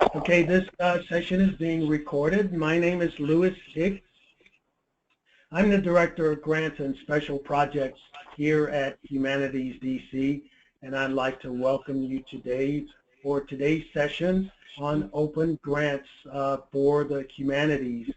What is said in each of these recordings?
Okay, this session is being recorded. My name is Louis Hicks. I'm the Director of Grants and Special Projects here at Humanities DC, and I'd like to welcome you today for today's session on open grants for the humanities.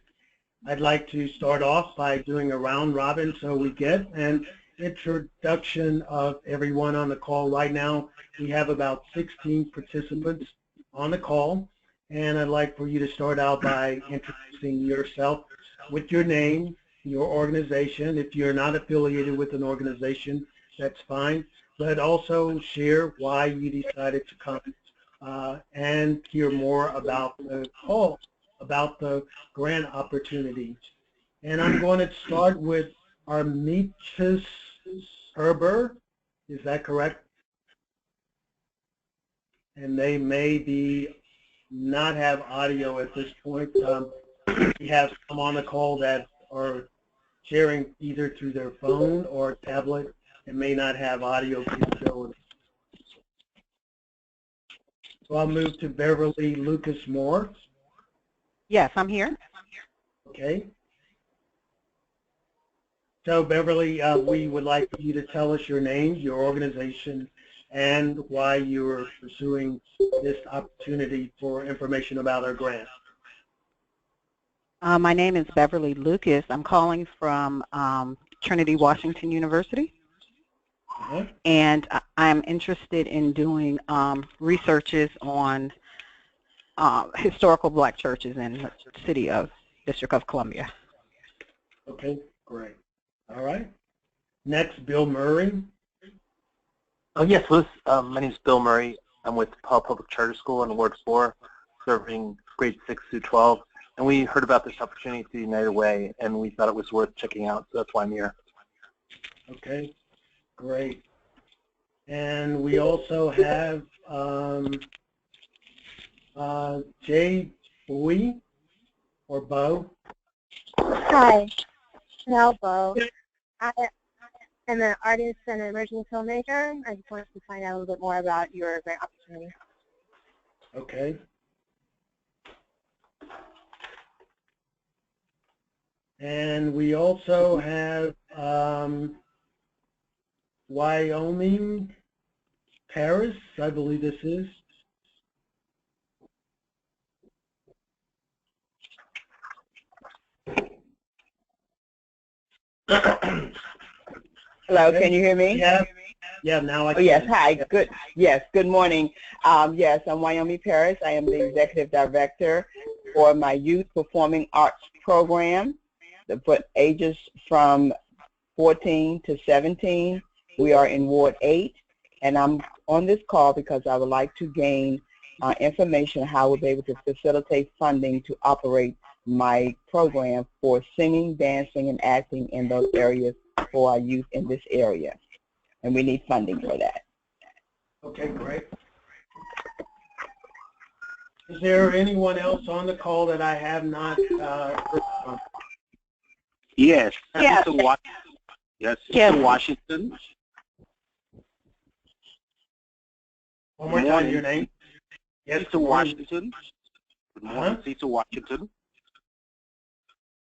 I'd like to start off by doing a round robin so we get an introduction of everyone on the call. Right now, we have about 16 participants on the call, and I'd like for you to start out by introducing yourself with your name, your organization. If you're not affiliated with an organization, that's fine, but also share why you decided to come and hear more about the call, about the grant opportunity. And I'm going to start with Armitas Herber. Is that correct? And they may be not have audio at this point. We have some on the call that are sharing either through their phone or tablet and may not have audio capability. So I'll move to Beverly Lucas Moore. Yes, I'm here. Okay. So Beverly, we would like you to tell us your name, your organization, and why you are pursuing this opportunity for information about our grant. My name is Beverly Lucas. I'm calling from Trinity Washington University. And I'm interested in doing researches on historical black churches in the city of District of Columbia. Okay, great. All right. Next, Bill Murray. Oh, yes, Liz. My name is Bill Murray. I'm with Paul Public Charter School in Ward 4, serving grades 6 through 12. And we heard about this opportunity through United Way, and we thought it was worth checking out, so that's why I'm here. Okay, great. And we also have Jay Bowie, or Bo. Hi, hello, Bo. I am an artist and an emerging filmmaker. I just wanted to find out a little bit more about your grant opportunity. Okay. And we also have Wyoming, Paris, I believe this is. Hello, can you hear me? Yeah, now I can. Oh, yes, hi, good. Yes, good morning. Yes, I'm Wyoming Paris. I am the executive director for my youth performing arts program for ages from 14 to 17. We are in Ward 8, and I'm on this call because I would like to gain information on how we'll be able to facilitate funding to operate my program for singing, dancing, and acting in those areas for our youth in this area. And we need funding for that. Okay, great. Is there anyone else on the call that I have not heard from? Yes. Yes. Mr. Washington. Yes, Mr. Washington. One more time, your name. Yes, Mr. Washington. Good morning, Mr. Washington.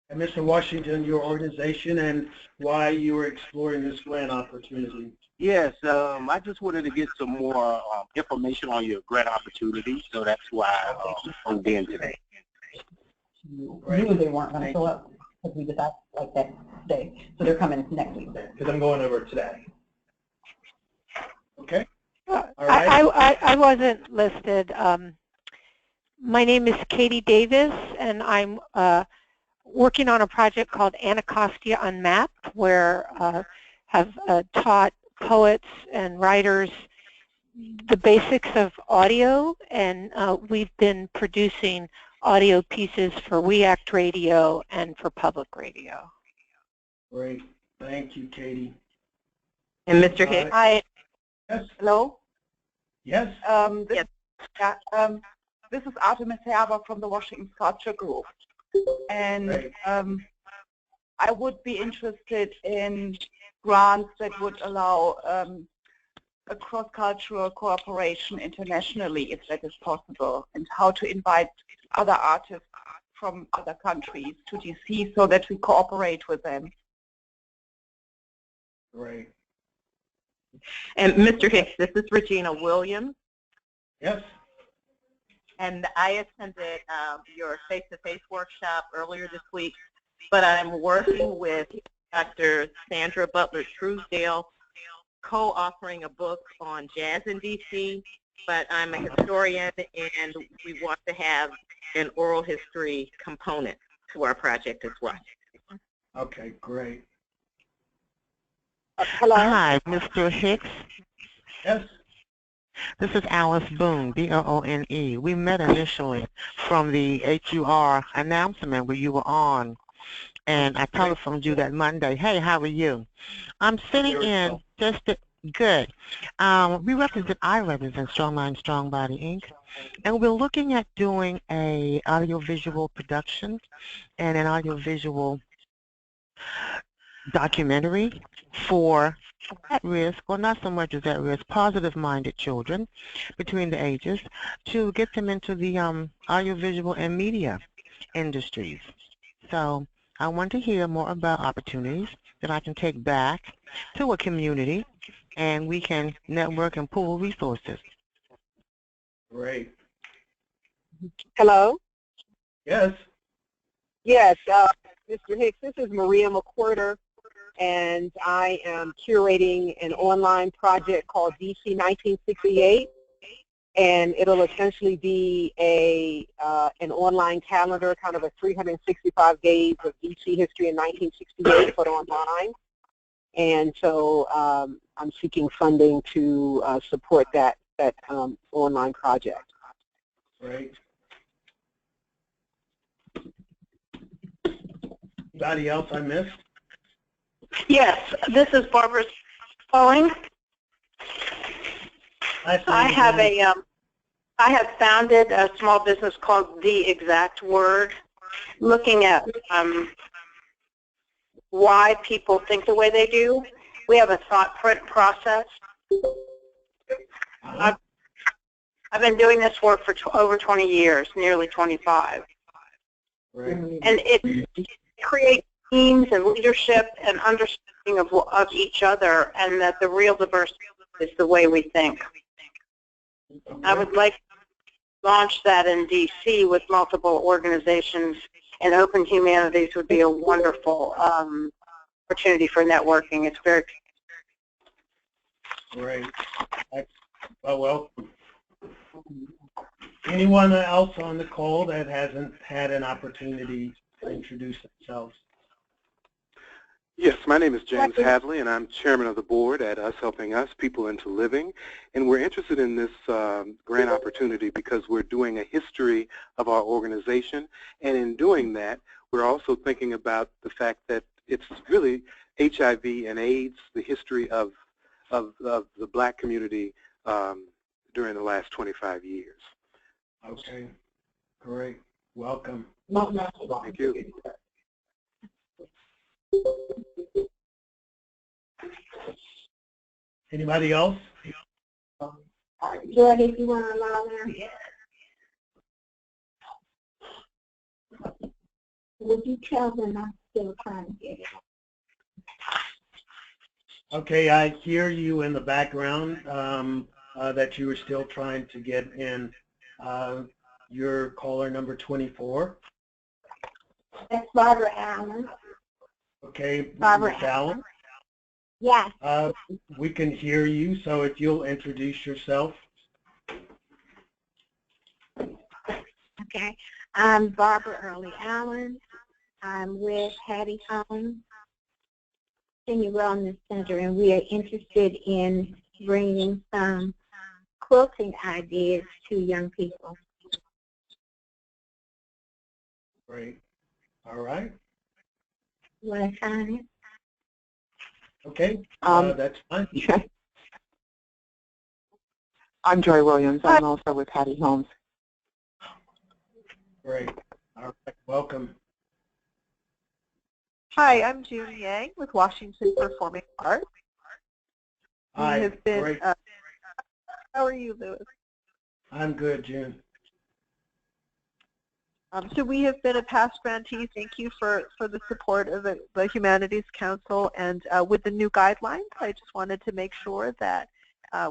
And Mr. Washington, your organization and why you are exploring this grant opportunity. Yes, I just wanted to get some more information on your grant opportunity, so that's why I'm in today. Usually they weren't going to show up because we decided like that today, so they're coming next week. Because I'm going over today. Okay. All right. I wasn't listed. My name is Katie Davis, and I'm working on a project called Anacostia Unmapped, where have taught poets and writers the basics of audio, and we've been producing audio pieces for We Act Radio and for public radio. Great. Thank you, Katie. And Mr. Hicks? Hi. Yes. Hello? Yes. This is Artemis Herber from the Washington Sculpture Group. And I would be interested in grants that would allow a cross-cultural cooperation internationally, if that is possible, and how to invite other artists from other countries to DC so that we cooperate with them. Great. And Mr. Hicks, this is Regina Williams. Yes. And I attended your face-to-face workshop earlier this week, but I'm working with Dr. Sandra Butler-Truesdale, co-authoring a book on jazz in DC, but I'm a historian and we want to have an oral history component to our project as well. Okay, great. Hello. Hi, Mr. Hicks. Yes. This is Alice Boone, B-O-O-N-E. We met initially from the HUR announcement where you were on, and I telephoned you that Monday. Hey, how are you? I'm sitting in just good. I represent Strong Mind, Strong Body, Inc., and we're looking at doing a audiovisual production and an audiovisual documentary for at-risk, or not so much as at-risk, positive-minded children between the ages to get them into the audiovisual and media industries. So I want to hear more about opportunities that I can take back to a community and we can network and pool resources. Great. Hello? Yes. Yes, Mr. Hicks, this is Maria McWhorter, and I am curating an online project called DC 1968, and it'll essentially be an online calendar, kind of a 365 days of DC history in 1968 put online. And so I'm seeking funding to support that online project. Great. Anybody else I missed? Yes, this is Barbara calling. I have founded a small business called The Exact Word, looking at why people think the way they do. We have a thought process. I've been doing this work for over 20 years, nearly 25. Right. And it creates teams and leadership and understanding of each other, and that the real diversity is the way we think. Okay. I would like to launch that in DC with multiple organizations, and Open Humanities would be a wonderful opportunity for networking. It's very great. Well, anyone else on the call that hasn't had an opportunity to introduce themselves? Yes, my name is James Hadley, and I'm chairman of the board at Us Helping Us, People into Living. And we're interested in this grant opportunity because we're doing a history of our organization. And in doing that, we're also thinking about the fact that it's really HIV and AIDS, the history of the black community during the last 25 years. Okay, great. Welcome. Thank you. Anybody else? Jordan, if you want to allow them. Would you tell them I'm still trying to get it? Okay, I hear you in the background that you were still trying to get in. Your caller number 24. That's Barbara Allen. Okay, Barbara Ms. Allen. Yes. We can hear you, so if you'll introduce yourself. Okay. I'm Barbara Early Allen. I'm with Hattie Holmes Senior Wellness Center, and we are interested in bringing some quilting ideas to young people. Great. All right. You want to sign it? Okay, that's fine. I'm Joy Williams. I'm also with Hattie Holmes. Great. All right. Welcome. Hi, I'm June Yang with Washington Performing Arts. Hi. We have been Great. How are you, Louis? I'm good, June. So we have been a past grantee. Thank you for the support of the Humanities Council. And with the new guidelines, I just wanted to make sure that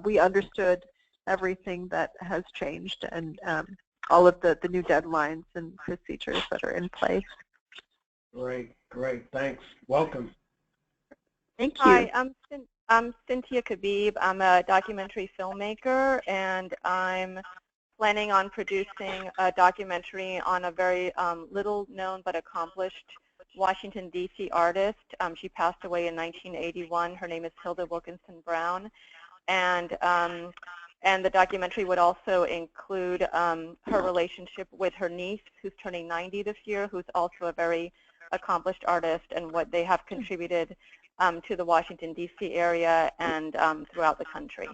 we understood everything that has changed and all of the new deadlines and procedures that are in place. Great, great. Thanks. Welcome. Thank you. Hi, I'm Cynthia Khabib. I'm a documentary filmmaker, and I'm planning on producing a documentary on a very little known but accomplished Washington, D.C. artist. She passed away in 1981. Her name is Hilda Wilkinson Brown. And the documentary would also include her relationship with her niece, who's turning 90 this year, who's also a very accomplished artist, and what they have contributed to the Washington, D.C. area and throughout the country.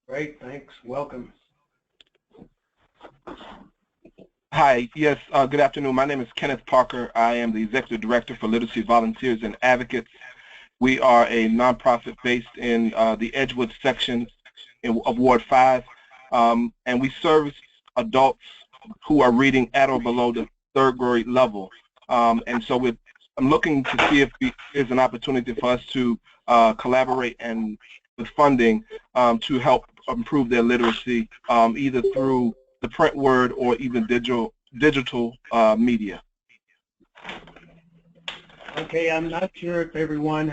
Great, thanks. Welcome. Hi, yes, good afternoon. My name is Kenneth Parker. I am the Executive Director for Literacy Volunteers and Advocates. We are a nonprofit based in the Edgewood section of Ward 5, and we service adults who are reading at or below the 3rd grade level. And so I'm looking to see if there's an opportunity for us to collaborate and with funding to help improve their literacy, either through the print word or even digital media. Okay, I'm not sure if everyone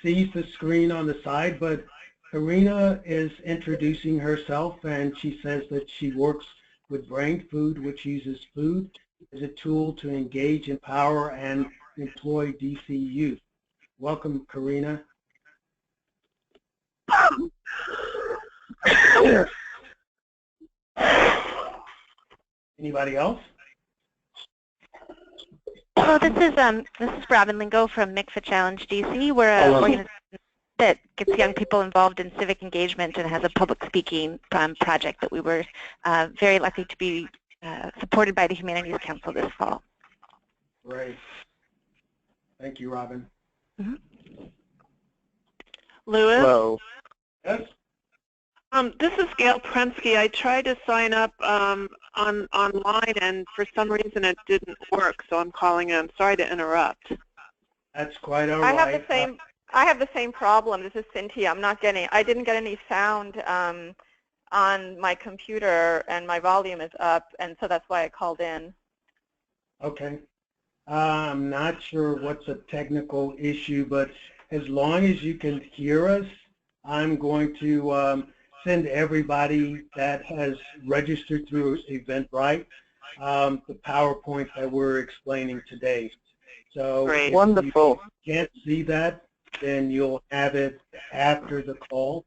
sees the screen on the side, but Karina is introducing herself, and she says that she works with Brain Food, which uses food as a tool to engage, empower, and employ DC youth. Welcome, Karina. Anybody else? Hello, this is Robin Lingo from MCFA Challenge DC. We're an organization that gets young people involved in civic engagement and has a public speaking project that we were very lucky to be supported by the Humanities Council this fall. Great. Thank you, Robin. Mm-hmm. Louis? Hello. Yes? This is Gail Prensky. I tried to sign up online, and for some reason it didn't work, so I'm calling in. I'm sorry to interrupt. That's quite all right. I have the same problem. This is Cynthia. I didn't get any sound on my computer, and my volume is up, and so that's why I called in. Okay. I'm not sure what's a technical issue, but as long as you can hear us, I'm going to send everybody that has registered through Eventbrite the PowerPoint that we're explaining today. So great. Wonderful. If you can't see that, then you'll have it after the call.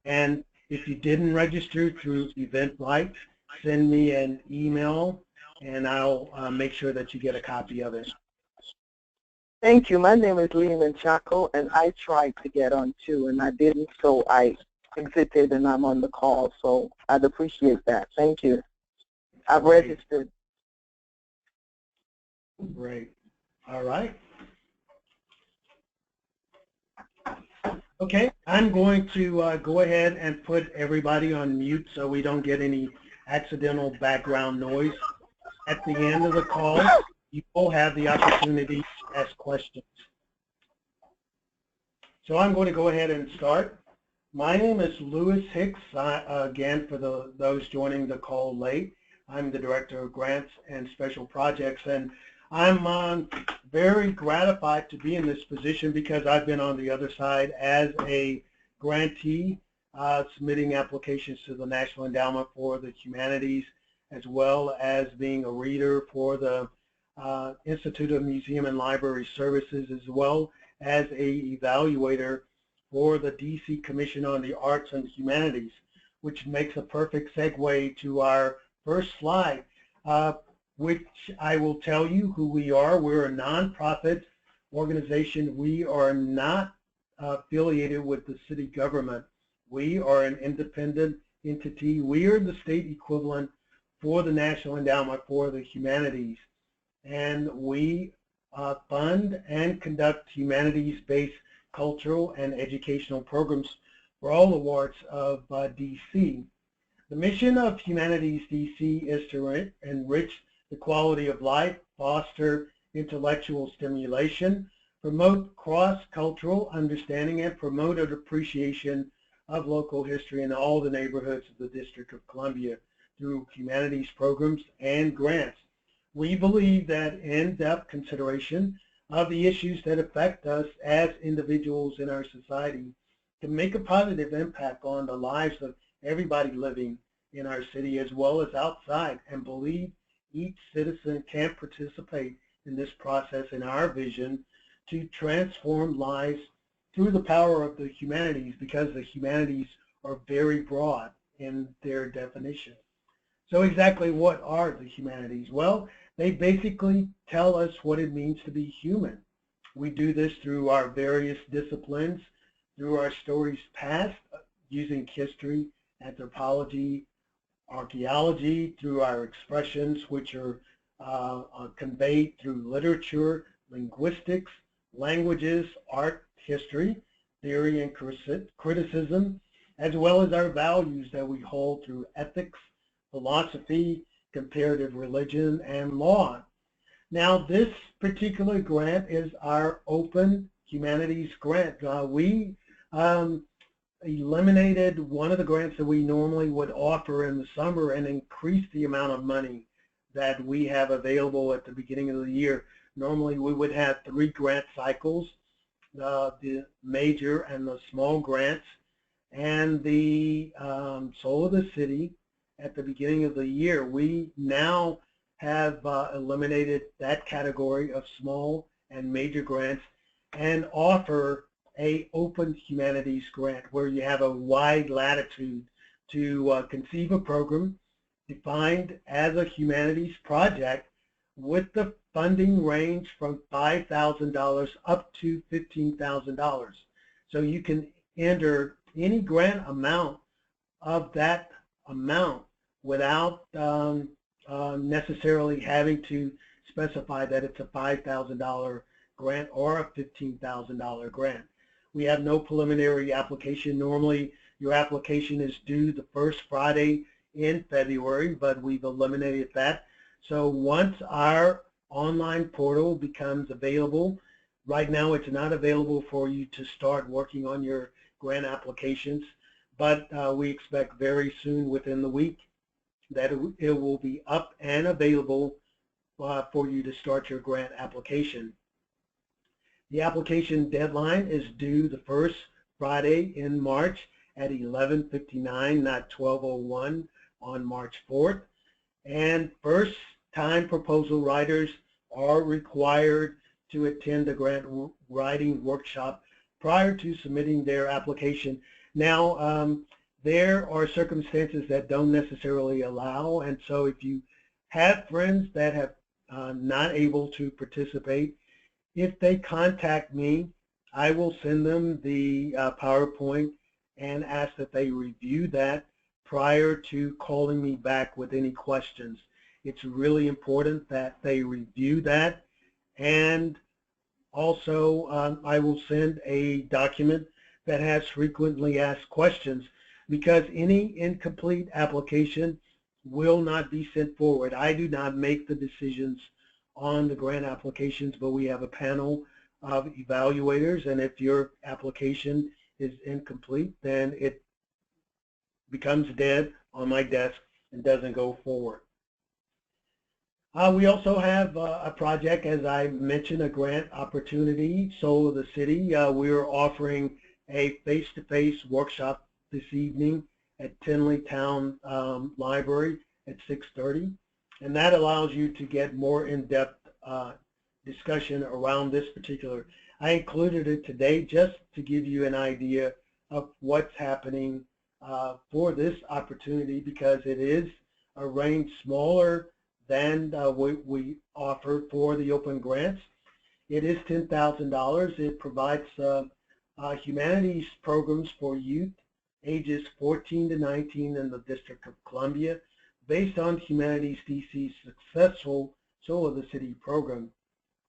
And if you didn't register through Eventbrite, send me an email, and I'll make sure that you get a copy of it. Thank you. My name is Leland Chaco, and I tried to get on too, and I didn't, so I exited, and I'm on the call, so I'd appreciate that. Thank you. I've registered. Great. All right. Okay, I'm going to go ahead and put everybody on mute so we don't get any accidental background noise. At the end of the call, you will have the opportunity to ask questions. So I'm going to go ahead and start. My name is Louis Hicks. Again, for those joining the call late, I'm the Director of Grants and Special Projects, and I'm very gratified to be in this position because I've been on the other side as a grantee, submitting applications to the National Endowment for the Humanities, as well as being a reader for the Institute of Museum and Library Services, as well as a evaluator for the DC Commission on the Arts and Humanities, which makes a perfect segue to our first slide, which I will tell you who we are. We're a nonprofit organization. We are not affiliated with the city government. We are an independent entity. We are the state equivalent for the National Endowment for the Humanities. And we fund and conduct humanities-based cultural and educational programs for all awards of DC. The mission of Humanities DC is to enrich the quality of life, foster intellectual stimulation, promote cross-cultural understanding, and promote an appreciation of local history in all the neighborhoods of the District of Columbia through humanities programs and grants. We believe that in-depth consideration of the issues that affect us as individuals in our society can make a positive impact on the lives of everybody living in our city as well as outside, and believe each citizen can participate in this process in our vision to transform lives through the power of the humanities, because the humanities are very broad in their definition. So exactly what are the humanities? Well, they basically tell us what it means to be human. We do this through our various disciplines, through our stories past, using history, anthropology, archaeology, through our expressions which are conveyed through literature, linguistics, languages, art, history, theory, and criticism, as well as our values that we hold through ethics, philosophy, comparative religion, and law. Now, this particular grant is our Open Humanities Grant. We eliminated one of the grants that we normally would offer in the summer and increased the amount of money that we have available at the beginning of the year. Normally we would have 3 grant cycles, the major and the small grants, and the Soul of the City at the beginning of the year. We now have eliminated that category of small and major grants and offer a Open Humanities Grant, where you have a wide latitude to conceive a program defined as a humanities project, with the funding range from $5,000 up to $15,000. So you can enter any grant amount of that amount without necessarily having to specify that it's a $5,000 grant or a $15,000 grant. We have no preliminary application. Normally, your application is due the first Friday in February, but we've eliminated that. So once our online portal becomes available, right now it's not available for you to start working on your grant applications, but we expect very soon, within the week, that it will be up and available for you to start your grant application. The application deadline is due the first Friday in March at 11:59, not 12:01 on March 4th. And first-time proposal writers are required to attend a grant writing workshop prior to submitting their application. Now, there are circumstances that don't necessarily allow, and so if you have friends that have not able to participate, if they contact me, I will send them the PowerPoint and ask that they review that prior to calling me back with any questions. It's really important that they review that, and also I will send a document that has frequently asked questions, because any incomplete application will not be sent forward. I do not make the decisions on the grant applications, but we have a panel of evaluators, and if your application is incomplete, then it becomes dead on my desk and doesn't go forward. We also have a project, as I mentioned, a grant opportunity, Soul of the City. We're offering a face-to-face workshop this evening at Tinley Town Library at 6:30. And that allows you to get more in-depth discussion around this particular. I included it today just to give you an idea of what's happening for this opportunity, because it is a range smaller than what we offer for the open grants. It is $10,000. It provides humanities programs for youth ages 14 to 19 in the District of Columbia, based on Humanities DC's successful Soul of the City program.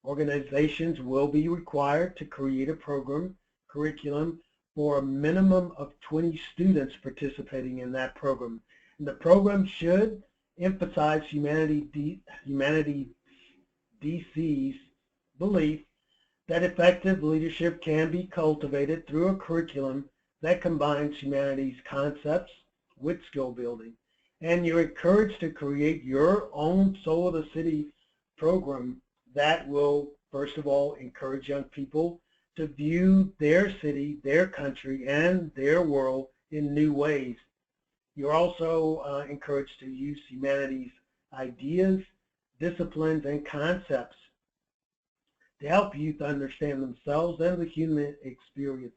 Organizations will be required to create a program, curriculum, for a minimum of 20 students participating in that program. And the program should emphasize Humanities DC's belief that effective leadership can be cultivated through a curriculum that combines humanities concepts with skill building. And you're encouraged to create your own Soul of the City program that will, first of all, encourage young people to view their city, their country, and their world in new ways. You're also encouraged to use humanities ideas, disciplines, and concepts to help youth understand themselves and the human experience.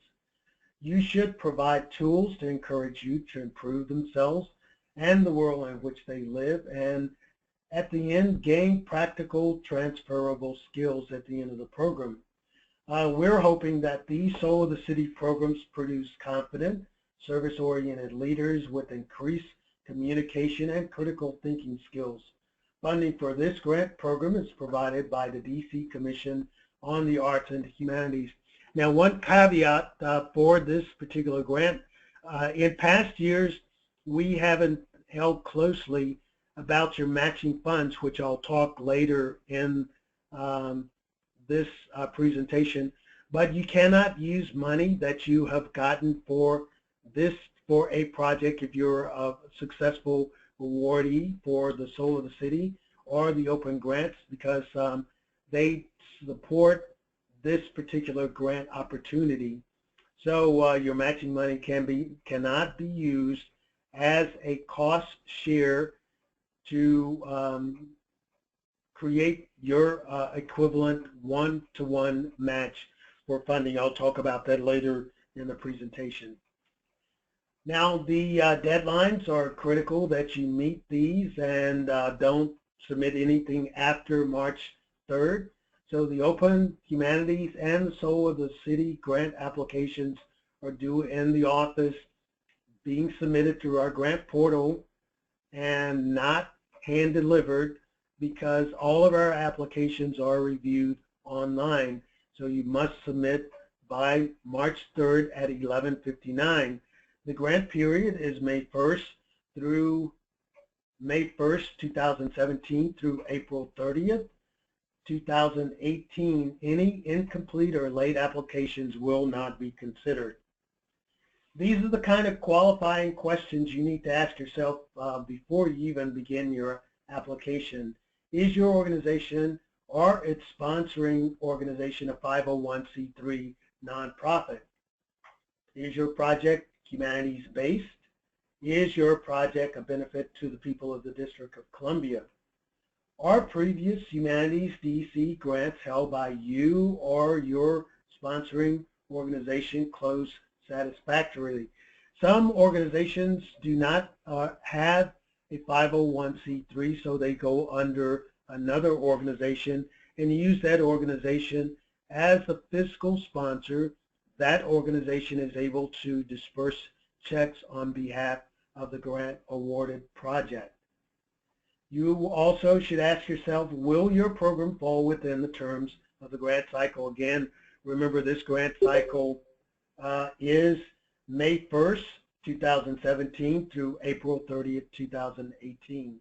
You should provide tools to encourage youth to improve themselves and the world in which they live, and at the end, gain practical, transferable skills at the end of the program. We're hoping that these Soul of the City programs produce confident, service-oriented leaders with increased communication and critical thinking skills. Funding for this grant program is provided by the DC Commission on the Arts and Humanities. Now, one caveat for this particular grant, in past years, we haven't held closely about your matching funds, which I'll talk later in this presentation, but you cannot use money that you have gotten for a project if you're a successful awardee for the Soul of the City or the Open Grants, because they support this particular grant opportunity. So your matching money cannot be used as a cost share to create your equivalent one-to-one match for funding. I'll talk about that later in the presentation. Now, the deadlines are critical that you meet these and don't submit anything after March 3rd. So the Open Humanities and the Soul of the City grant applications are due in the office, being submitted through our grant portal and not hand-delivered, because all of our applications are reviewed online. So you must submit by March 3rd at 11:59. The grant period is May 1st through May 1st, 2017 through April 30th, 2018. Any incomplete or late applications will not be considered. These are the kind of qualifying questions you need to ask yourself before you even begin your application. Is your organization or its sponsoring organization a 501c3 nonprofit? Is your project humanities-based? Is your project a benefit to the people of the District of Columbia? Are previous Humanities DC grants held by you or your sponsoring organization closed satisfactorily? Some organizations do not have a 501c3, so they go under another organization and use that organization as the fiscal sponsor. That organization is able to disperse checks on behalf of the grant awarded project. You also should ask yourself, will your program fall within the terms of the grant cycle? Again, remember this grant cycle is May 1st, 2017 through April 30th, 2018.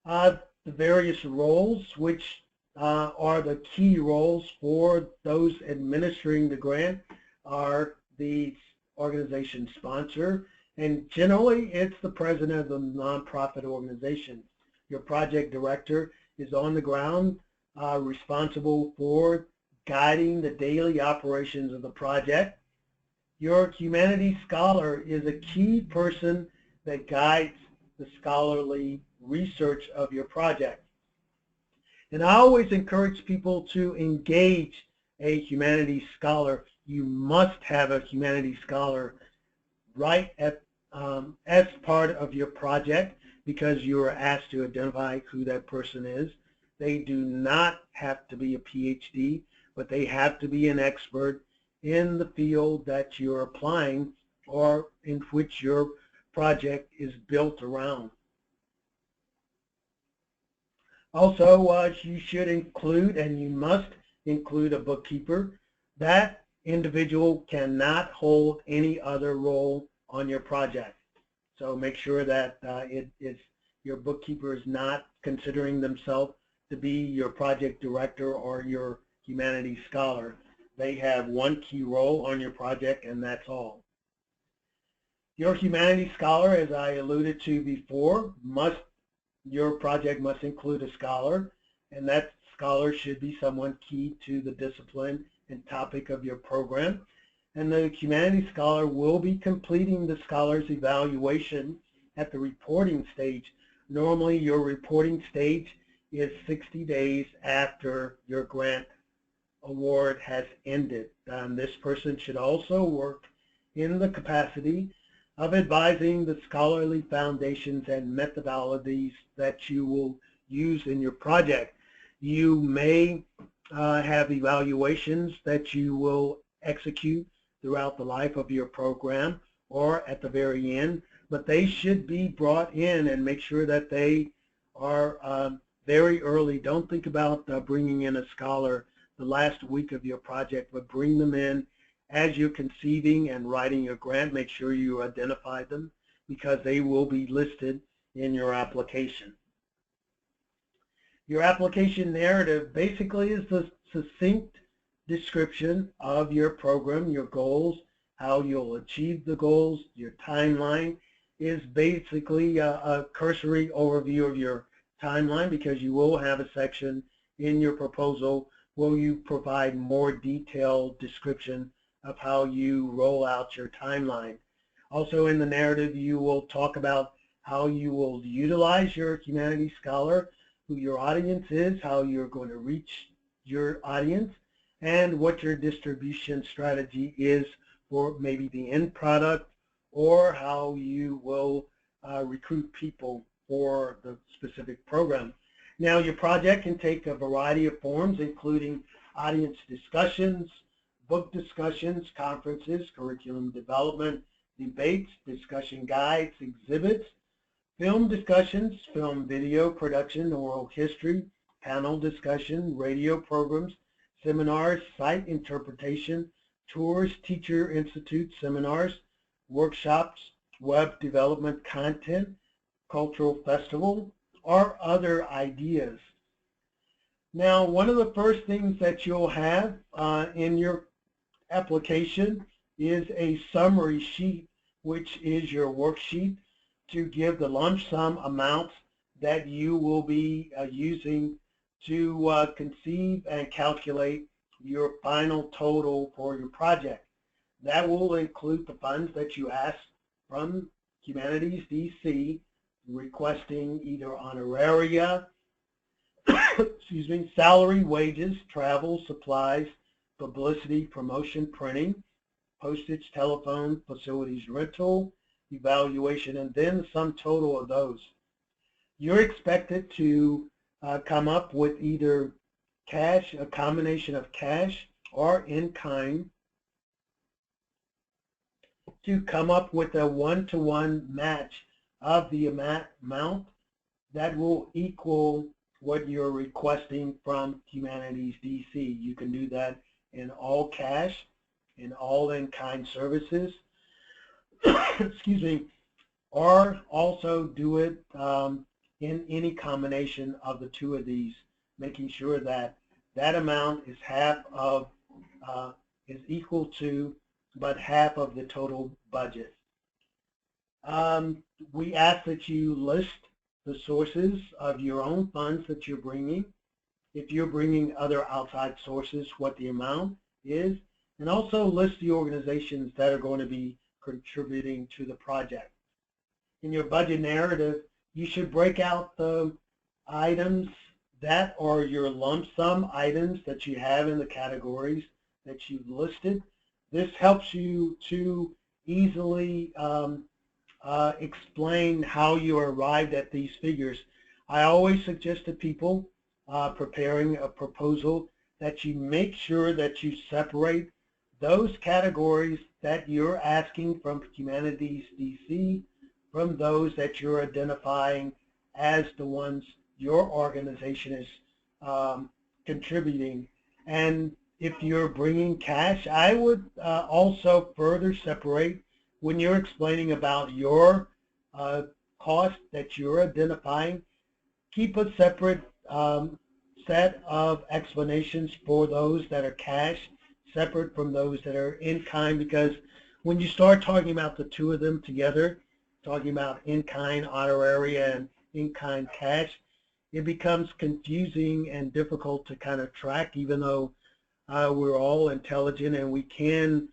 The various roles, which are the key roles for those administering the grant, are the organization sponsor, and generally it's the president of the nonprofit organization. Your project director is on the ground, responsible for guiding the daily operations of the project. Your Humanities Scholar is a key person that guides the scholarly research of your project. And I always encourage people to engage a Humanities Scholar. You must have a Humanities Scholar right at, as part of your project, because you are asked to identify who that person is. They do not have to be a PhD, but they have to be an expert in the field that you're applying or in which your project is built around. Also, you should include, and you must include, a bookkeeper. That individual cannot hold any other role on your project. So make sure that your bookkeeper is not considering themselves to be your project director or your humanities scholar. They have one key role on your project, and that's all. Your humanities scholar, as I alluded to before, your project must include a scholar, and that scholar should be someone key to the discipline and topic of your program. And the humanities scholar will be completing the scholar's evaluation at the reporting stage. Normally, your reporting stage is 60 days after your grant award has ended. This person should also work in the capacity of advising the scholarly foundations and methodologies that you will use in your project. You may have evaluations that you will execute throughout the life of your program or at the very end, but they should be brought in and make sure that they are very early. Don't think about bringing in a scholar the last week of your project, but bring them in as you're conceiving and writing your grant. Make sure you identify them because they will be listed in your application. Your application narrative basically is the succinct description of your program, your goals, how you'll achieve the goals. Your timeline is basically a cursory overview of your timeline, because you will have a section in your proposal where you provide more detailed description of how you roll out your timeline. Also in the narrative, you will talk about how you will utilize your humanities scholar, who your audience is, how you're going to reach your audience, and what your distribution strategy is for maybe the end product, or how you will recruit people for the specific program. Now, your project can take a variety of forms, including audience discussions, book discussions, conferences, curriculum development, debates, discussion guides, exhibits, film discussions, film video production, oral history, panel discussion, radio programs, seminars, site interpretation, tours, teacher institute seminars, workshops, web development content, cultural festival, or other ideas. Now, one of the first things that you'll have in your application is a summary sheet, which is your worksheet to give the lump sum amounts that you will be using to conceive and calculate your final total for your project. That will include the funds that you ask from Humanities DC, requesting either honoraria, excuse me, salary, wages, travel, supplies, publicity, promotion, printing, postage, telephone, facilities rental, evaluation, and then the sum total of those. You're expected to come up with either cash, a combination of cash or in kind, to come up with a one-to-one match of the amount that will equal what you're requesting from Humanities DC. You can do that in all cash, in all in-kind services, excuse me, or also do it in any combination of the two of these, making sure that that amount is is equal to but half of the total budget. We ask that you list the sources of your own funds that you're bringing. If you're bringing other outside sources, what the amount is, and also list the organizations that are going to be contributing to the project. In your budget narrative, you should break out the items that are your lump sum items that you have in the categories that you've listed. This helps you to easily explain how you arrived at these figures. I always suggest to people preparing a proposal that you make sure that you separate those categories that you're asking from Humanities DC from those that you're identifying as the ones your organization is contributing. And If you're bringing cash, I would also further separate when you're explaining about your cost that you're identifying. Keep a separate set of explanations for those that are cash, separate from those that are in kind, because when you start talking about the two of them together, talking about in-kind honorary and in-kind cash, it becomes confusing and difficult to kind of track, even though we're all intelligent and we can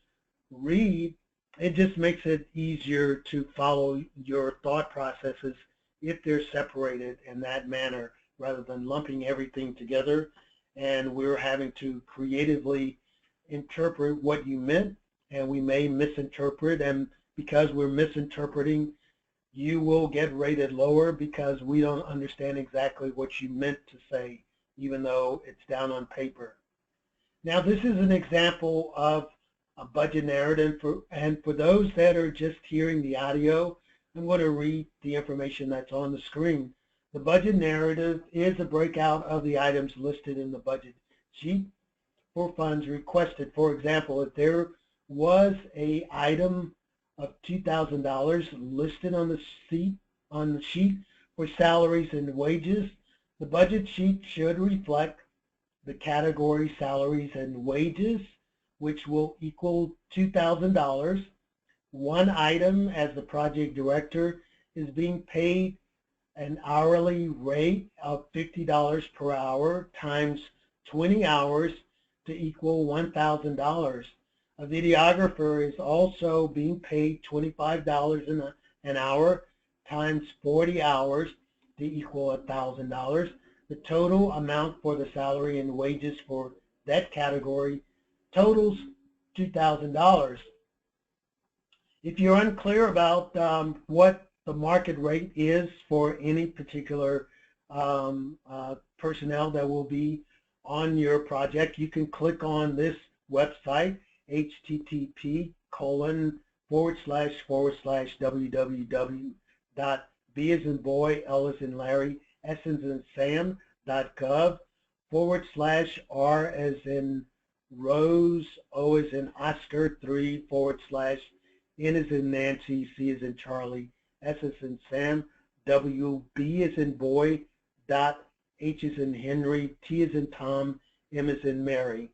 read. It just makes it easier to follow your thought processes if they're separated in that manner, rather than lumping everything together and we're having to creatively interpret what you meant, and we may misinterpret, and because we're misinterpreting, you will get rated lower because we don't understand exactly what you meant to say, even though it's down on paper. Now, this is an example of a budget narrative, and for those that are just hearing the audio, I'm going to read the information that's on the screen. The budget narrative is a breakout of the items listed in the budget sheet for funds requested. For example, if there was an item of $2,000 listed on the sheet for salaries and wages, the budget sheet should reflect the category salaries and wages, which will equal $2,000. One item, as the project director, is being paid an hourly rate of $50 per hour times 20 hours to equal $1,000. A videographer is also being paid $25 an hour times 40 hours to equal $1,000. The total amount for the salary and wages for that category totals $2,000. If you're unclear about what the market rate is for any particular personnel that will be on your project, you can click on this website, http://www.b as in boy, L as in Larry, S as in Sam.gov/R as in Rose, O as in Oscar, 3/N as in Nancy, C as in Charlie, S as in Sam, W, B as in boy, dot, H as in Henry, T as in Tom, M as in Mary.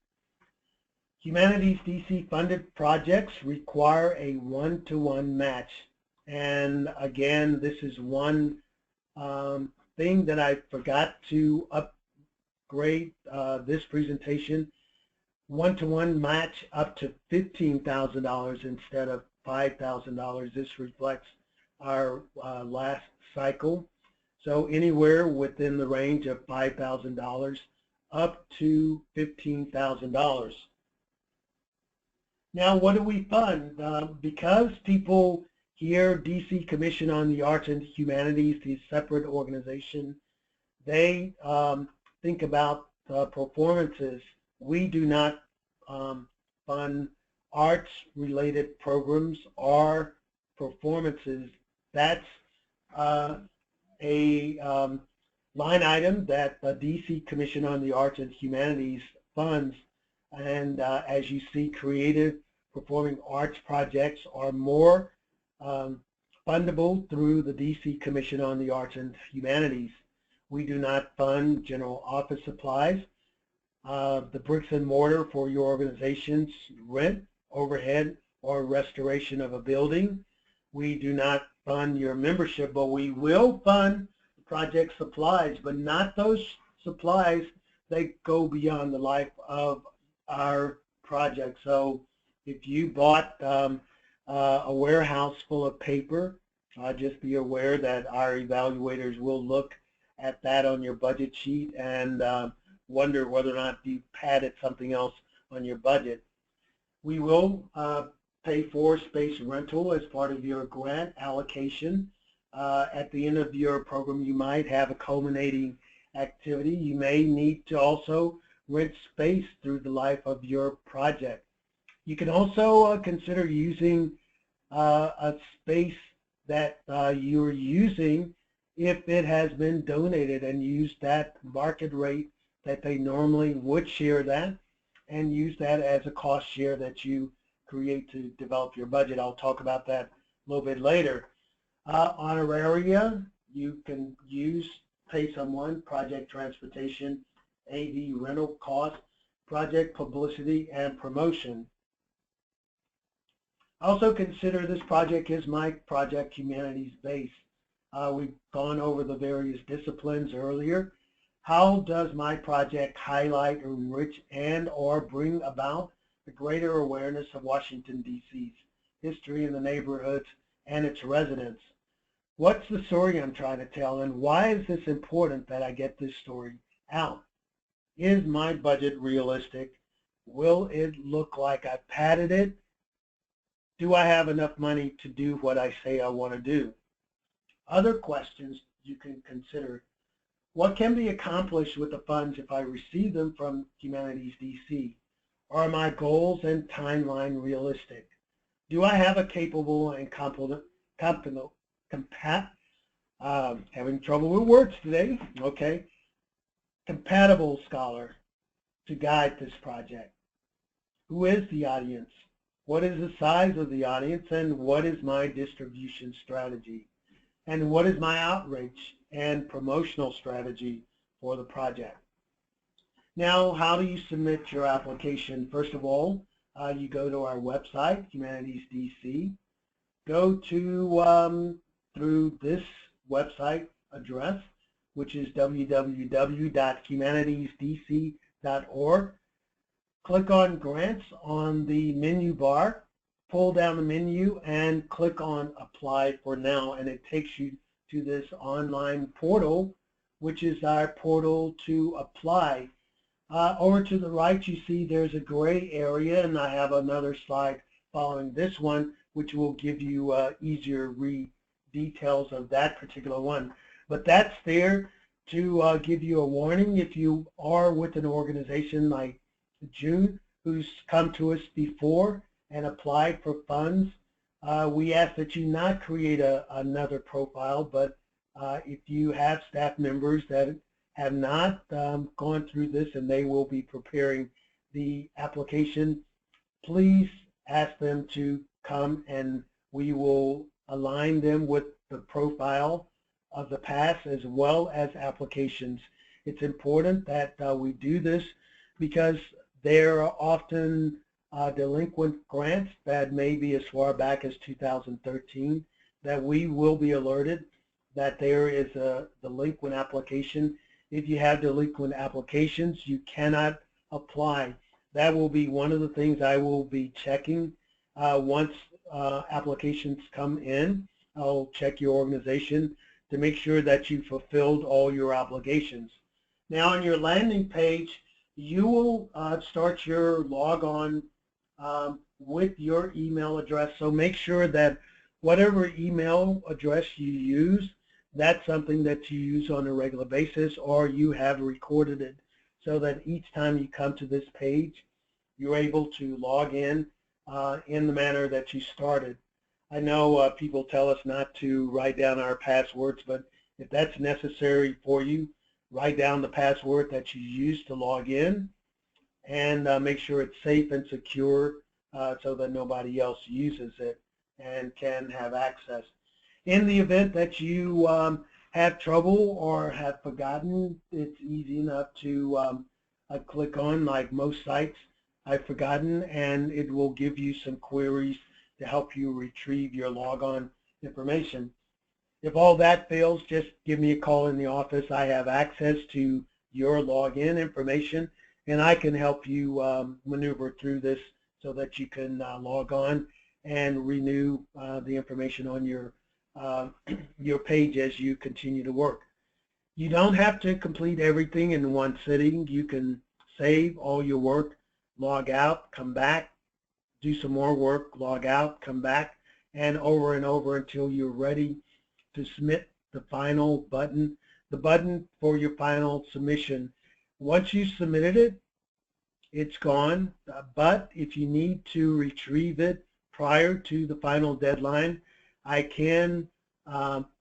Humanities DC funded projects require a one-to-one match. And again, this is one thing that I forgot to upgrade this presentation. One-to-one match up to $15,000 instead of $5,000. This reflects our last cycle. So anywhere within the range of $5,000 up to $15,000. Now, what do we fund? Because people hear DC Commission on the Arts and Humanities, the separate organization, they think about performances. We do not fund arts-related programs or performances. That's a line item that the DC Commission on the Arts and Humanities funds. And as you see, creative performing arts projects are more fundable through the DC Commission on the Arts and Humanities. We do not fund general office supplies, the bricks and mortar for your organization's rent, overhead, or restoration of a building. We do not fund your membership, but we will fund project supplies, but not those supplies that go beyond the life of our project. So if you bought a warehouse full of paper, just be aware that our evaluators will look at that on your budget sheet and wonder whether or not you padded something else on your budget. We will pay for space rental as part of your grant allocation. At the end of your program, you might have a culminating activity. You may need to also rent space through the life of your project. You can also consider using a space that you're using if it has been donated, and use that market rate that they normally would share that. and use that as a cost share that you create to develop your budget. I'll talk about that a little bit later. Honoraria, you can pay someone, project transportation, AV rental cost, project publicity and promotion. Also consider this project is my project humanities based. We've gone over the various disciplines earlier. How does my project highlight, enrich, and or bring about the greater awareness of Washington, D.C.'s history in the neighborhoods and its residents? What's the story I'm trying to tell, and why is this important that I get this story out? Is my budget realistic? Will it look like I padded it? Do I have enough money to do what I say I want to do? Other questions you can consider. What can be accomplished with the funds if I receive them from Humanities DC? Are my goals and timeline realistic? Do I have a capable and having trouble with words today, okay, compatible scholar to guide this project? Who is the audience? What is the size of the audience, and what is my distribution strategy? And what is my outreach and promotional strategy for the project? Now, how do you submit your application? First of all, you go to our website, Humanities DC. Go to through this website address, which is www.humanitiesdc.org. Click on Grants on the menu bar, pull down the menu, and click on Apply for Now, and it takes you to this online portal, which is our portal to apply. Over to the right, you see there's a gray area, and I have another slide following this one, which will give you easier read details of that particular one. But that's there to give you a warning if you are with an organization like June, who's come to us before and applied for funds. We ask that you not create another profile, but if you have staff members that have not gone through this and they will be preparing the application, please ask them to come and we will align them with the profile of the past as well as applications. It's important that we do this because there are often delinquent grants that may be as far back as 2013 that we will be alerted that there is a delinquent application. If you have delinquent applications, you cannot apply. That will be one of the things I will be checking once applications come in. I'll check your organization to make sure that you fulfilled all your obligations. Now on your landing page, you will start your log on with your email address. So make sure that whatever email address you use, that's something that you use on a regular basis, or you have recorded it so that each time you come to this page, you're able to log in the manner that you started. I know people tell us not to write down our passwords, but if that's necessary for you, write down the password that you use to log in and make sure it's safe and secure so that nobody else uses it and can have access. In the event that you have trouble or have forgotten, it's easy enough to click on, like most sites, I've forgotten, and it will give you some queries to help you retrieve your logon information. If all that fails, just give me a call in the office. I have access to your login information, and I can help you maneuver through this so that you can log on and renew the information on your page as you continue to work. You don't have to complete everything in one sitting. You can save all your work, log out, come back, do some more work, log out, come back, and over until you're ready to submit the final button, the button for your final submission. Once you submitted it, it's gone, but if you need to retrieve it prior to the final deadline, I can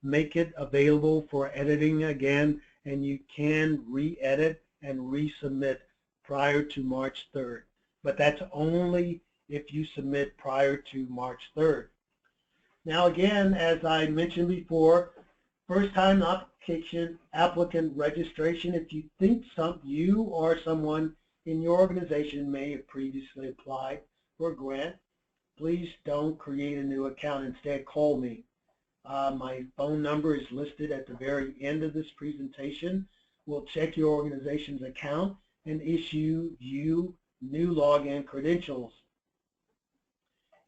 make it available for editing again, and you can re-edit and resubmit prior to March 3rd. but that's only if you submit prior to March 3rd. Now again, as I mentioned before, first-time applicant registration, if you think you or someone in your organization may have previously applied for a grant, please don't create a new account. Instead, call me. My phone number is listed at the very end of this presentation. We'll check your organization's account and issue you new login credentials.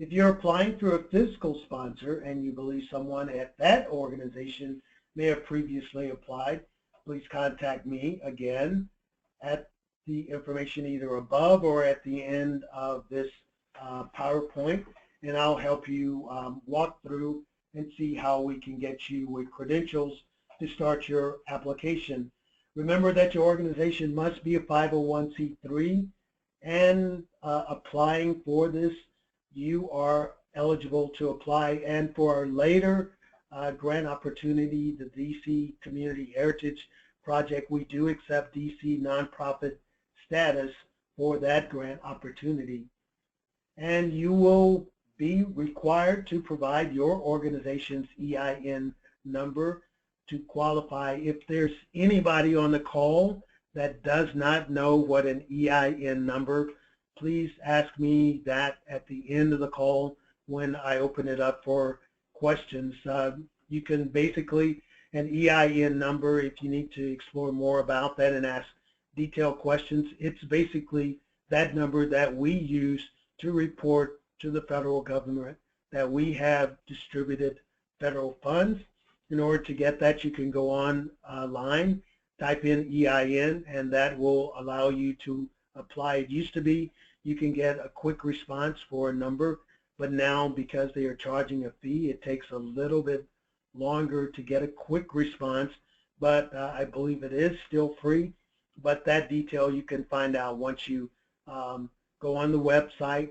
If you're applying through a fiscal sponsor and you believe someone at that organization may have previously applied, please contact me again at the information either above or at the end of this PowerPoint, and I'll help you walk through and see how we can get you with credentials to start your application. Remember that your organization must be a 501c3, and applying for this, you are eligible to apply. And for our later grant opportunity, the DC Community Heritage Project, we do accept DC nonprofit status for that grant opportunity. And you will be required to provide your organization's EIN number to qualify. If there's anybody on the call that does not know what an EIN number, please ask me that at the end of the call when I open it up for questions. You can basically, an EIN number, if you need to explore more about that and ask detailed questions, it's basically that number that we use to report to the federal government that we have distributed federal funds. In order to get that, you can go online, type in EIN, and that will allow you to apply. It used to be you can get a quick response for a number, but now because they are charging a fee, it takes a little bit longer to get a quick response, but I believe it is still free. But that detail you can find out once you go on the website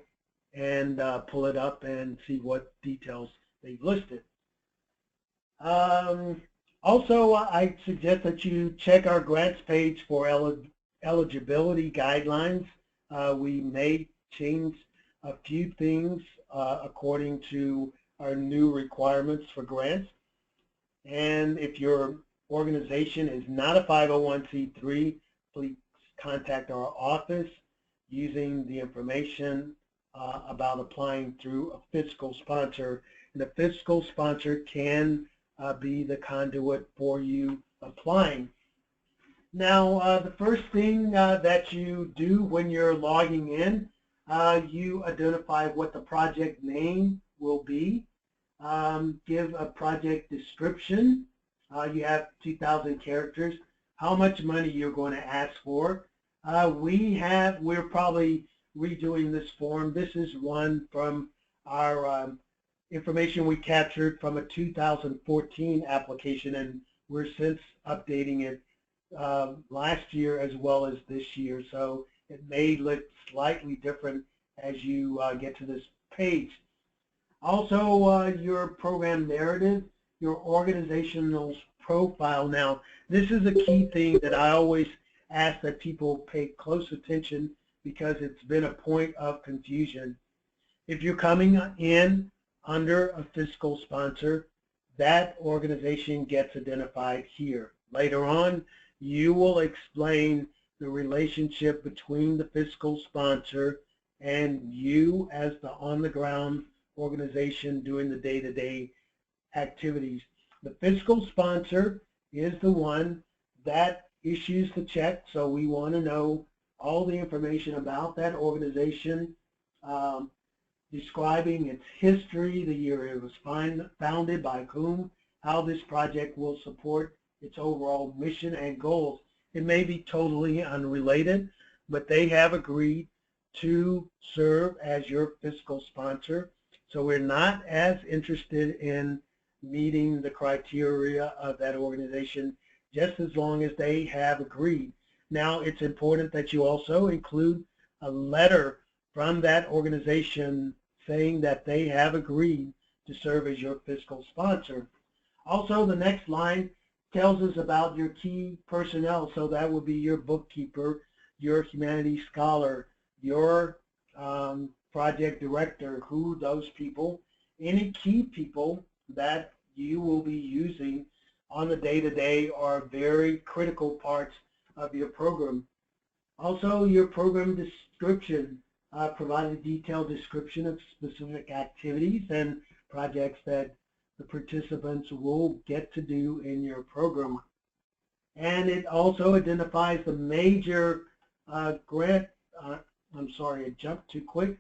and pull it up and see what details they've listed. Also, I suggest that you check our grants page for eligibility guidelines. We may change a few things according to our new requirements for grants. And if your organization is not a 501c3, please contact our office using the information about applying through a fiscal sponsor. And a fiscal sponsor can be the conduit for you applying. Now, the first thing that you do when you're logging in, you identify what the project name will be. Give a project description. You have 2,000 characters. How much money you're going to ask for. We're probably redoing this form. This is one from our information we captured from a 2014 application, and we're since updating it last year as well as this year. So it may look slightly different as you get to this page. Also, your program narrative, your organizational profile. Now, this is a key thing that I always ask that people pay close attention because it's been a point of confusion. If you're coming in under a fiscal sponsor, that organization gets identified here. Later on, you will explain the relationship between the fiscal sponsor and you as the on-the-ground organization doing the day-to-day activities. The fiscal sponsor is the one that issues the check, so we want to know all the information about that organization, describing its history, the year it was founded, by whom, how this project will support its overall mission and goals. It may be totally unrelated, but they have agreed to serve as your fiscal sponsor. So we're not as interested in meeting the criteria of that organization, just as long as they have agreed. Now, it's important that you also include a letter from that organization saying that they have agreed to serve as your fiscal sponsor. Also, the next line tells us about your key personnel, so that would be your bookkeeper, your humanities scholar, your project director who those people, any key people that you will be using on the day-to-day are very critical parts of your program. Also, your program description, provide a detailed description of specific activities and projects that the participants will get to do in your program. And it also identifies the major grant, I'm sorry, I jumped too quick.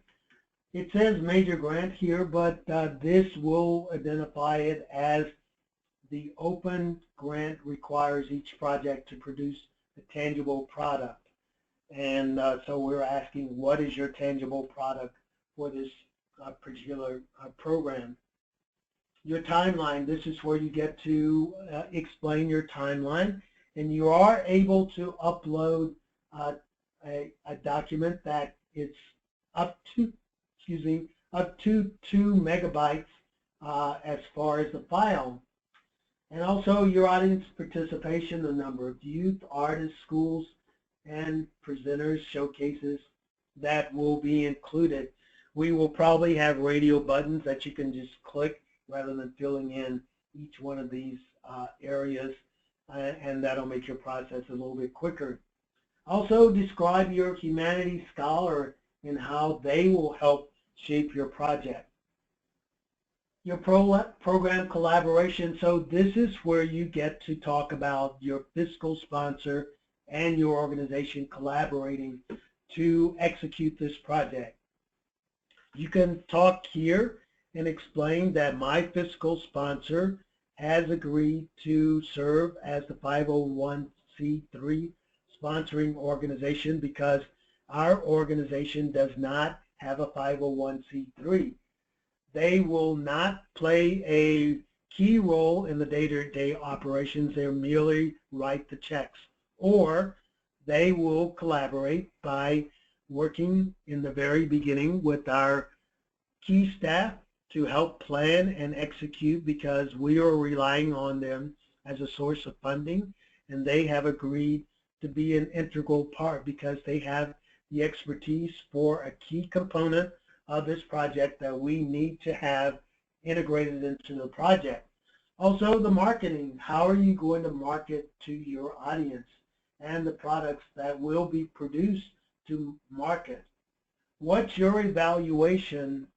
It says major grant here, but this will identify it as the open grant requires each project to produce a tangible product. And so we're asking, what is your tangible product for this particular program? Your timeline, this is where you get to explain your timeline, and you are able to upload a document that is up to 2 megabytes as far as the file. And also your audience participation, the number of youth, artists, schools, and presenters, showcases that will be included. We will probably have radio buttons that you can just click rather than filling in each one of these areas, and that'll make your process a little bit quicker. Also, describe your Humanities Scholar and how they will help shape your project. Your program collaboration, so this is where you get to talk about your fiscal sponsor and your organization collaborating to execute this project. You can talk here and explain that my fiscal sponsor has agreed to serve as the 501c3 sponsoring organization because our organization does not have a 501c3. They will not play a key role in the day-to-day operations. They merely write the checks. Or they will collaborate by working in the very beginning with our key staff to help plan and execute, because we are relying on them as a source of funding, and they have agreed to be an integral part because they have the expertise for a key component of this project that we need to have integrated into the project. Also, the marketing. How are you going to market to your audience and the products that will be produced to market? What's your evaluation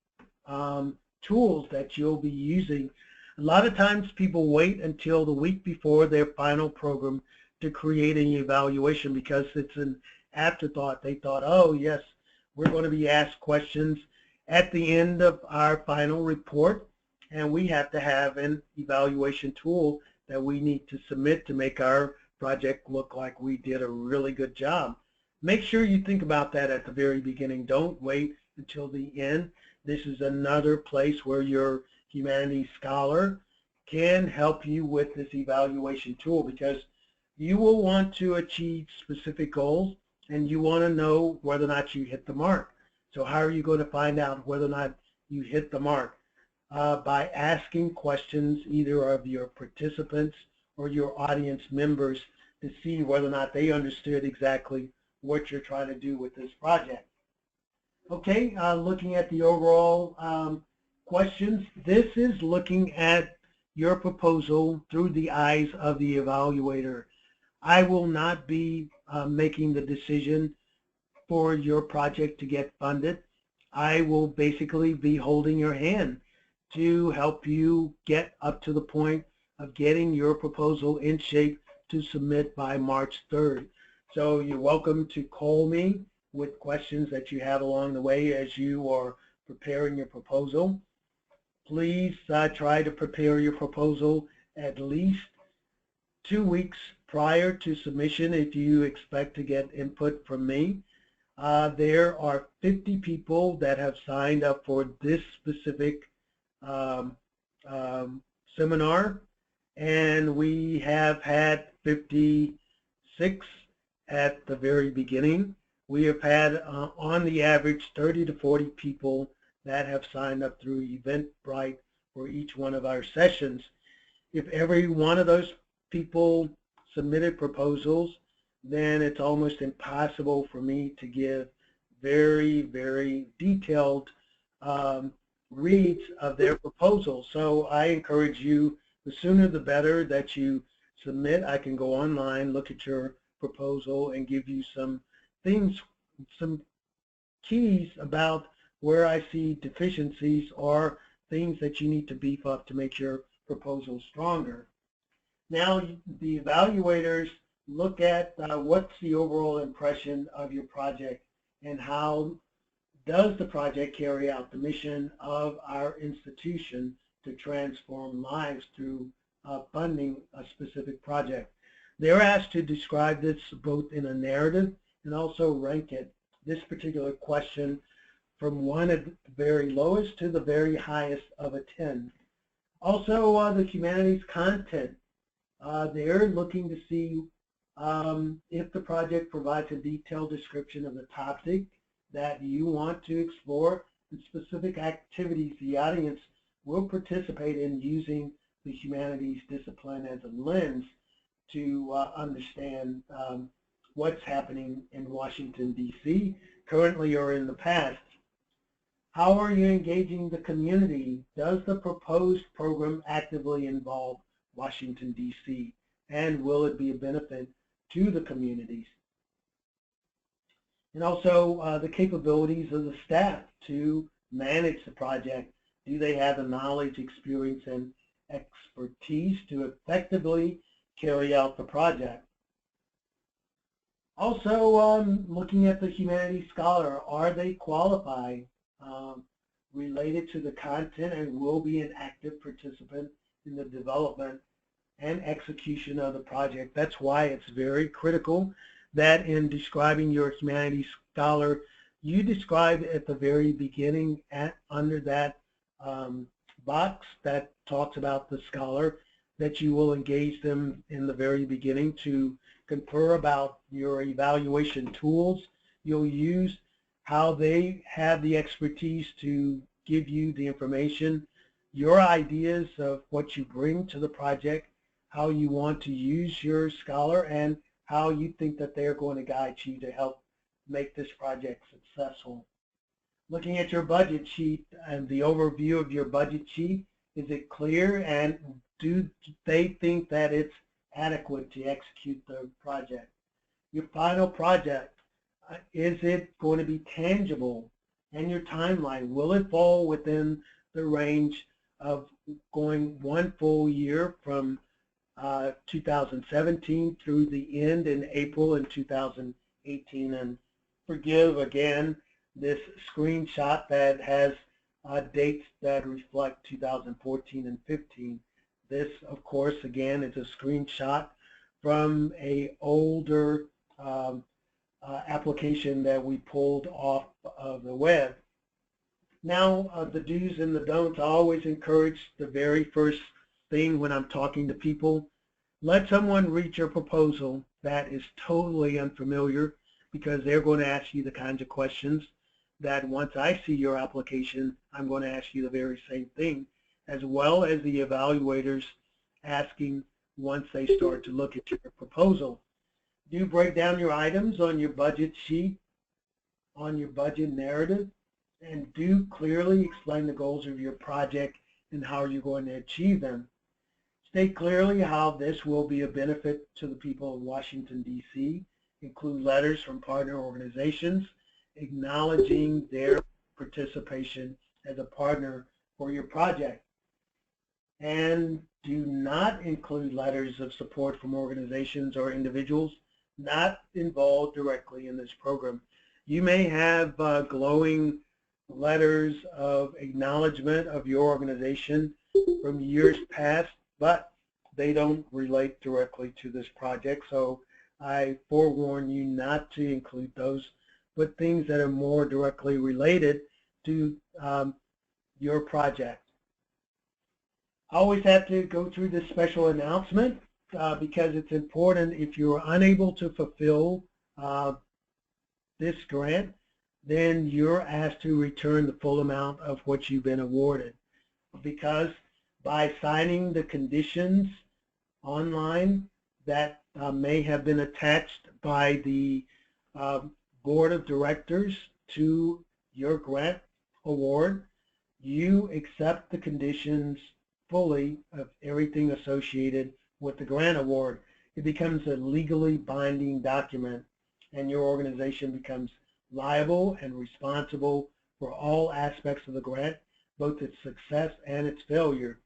tools that you'll be using? A lot of times people wait until the week before their final program to create an evaluation because it's an afterthought. They thought, oh yes, we're going to be asked questions at the end of our final report, and we have to have an evaluation tool that we need to submit to make our project look like we did a really good job. Make sure you think about that at the very beginning. Don't wait until the end. This is another place where your Humanities Scholar can help you with this evaluation tool, because you will want to achieve specific goals and you want to know whether or not you hit the mark. So how are you going to find out whether or not you hit the mark? By asking questions either of your participants or your audience members to see whether or not they understood exactly what you're trying to do with this project. Okay, looking at the overall questions, this is looking at your proposal through the eyes of the evaluator. I will not be making the decision for your project to get funded. I will basically be holding your hand to help you get up to the point of getting your proposal in shape to submit by March 3rd. So you're welcome to call me with questions that you have along the way as you are preparing your proposal. Please try to prepare your proposal at least 2 weeks prior to submission if you expect to get input from me. There are 50 people that have signed up for this specific seminar, and we have had 56 at the very beginning. We have had on the average 30 to 40 people that have signed up through Eventbrite for each one of our sessions. If every one of those people submitted proposals, then it's almost impossible for me to give very, very detailed reads of their proposal. So I encourage you, the sooner the better that you submit. I can go online, look at your proposal, and give you some things, some keys about where I see deficiencies or things that you need to beef up to make your proposal stronger. Now the evaluators look at what's the overall impression of your project and how does the project carry out the mission of our institution to transform lives through funding a specific project. They're asked to describe this both in a narrative and also rank it, this particular question, from 1 at the very lowest to the very highest of a 10. Also, the humanities content. They're looking to see if the project provides a detailed description of the topic that you want to explore and specific activities the audience will participate in using the humanities discipline as a lens to understand what's happening in Washington, D.C., currently or in the past. How are you engaging the community? Does the proposed program actively involve Washington, D.C., and will it be a benefit to the communities? And also the capabilities of the staff to manage the project. Do they have the knowledge, experience, and expertise to effectively carry out the project? Also, looking at the Humanities Scholar, are they qualified, related to the content, and will be an active participant in the development and execution of the project? That's why it's very critical that in describing your Humanities Scholar, you describe at the very beginning, under that box that talks about the scholar, that you will engage them in the very beginning to confer about your evaluation tools you'll use, how they have the expertise to give you the information, your ideas of what you bring to the project, how you want to use your scholar, and how you think that they're going to guide you to help make this project successful. Looking at your budget sheet and the overview of your budget sheet, is it clear, and do they think that it's adequate to execute the project? Your final project, is it going to be tangible? And your timeline, will it fall within the range of going 1 full year from 2017 through the end in April in 2018? And forgive again this screenshot that has dates that reflect 2014 and 15. This, of course, again, is a screenshot from an older application that we pulled off of the web. Now, the do's and the don'ts. I always encourage the very first thing when I'm talking to people, let someone read your proposal that is totally unfamiliar, because they're going to ask you the kinds of questions that once I see your application, I'm going to ask you the very same thing, as well as the evaluators asking once they start to look at your proposal. Do break down your items on your budget sheet, on your budget narrative, and do clearly explain the goals of your project and how you're going to achieve them. State clearly how this will be a benefit to the people of Washington, D.C. Include letters from partner organizations acknowledging their participation as a partner for your project. And do not include letters of support from organizations or individuals not involved directly in this program. You may have glowing letters of acknowledgement of your organization from years past, but they don't relate directly to this project. So I forewarn you not to include those, but things that are more directly related to your project. I always have to go through this special announcement because it's important. If you're unable to fulfill this grant, then you're asked to return the full amount of what you've been awarded. Because by signing the conditions online that may have been attached by the board of directors to your grant award, you accept the conditions fully of everything associated with the grant award. It becomes a legally binding document, and your organization becomes liable and responsible for all aspects of the grant, both its success and its failure.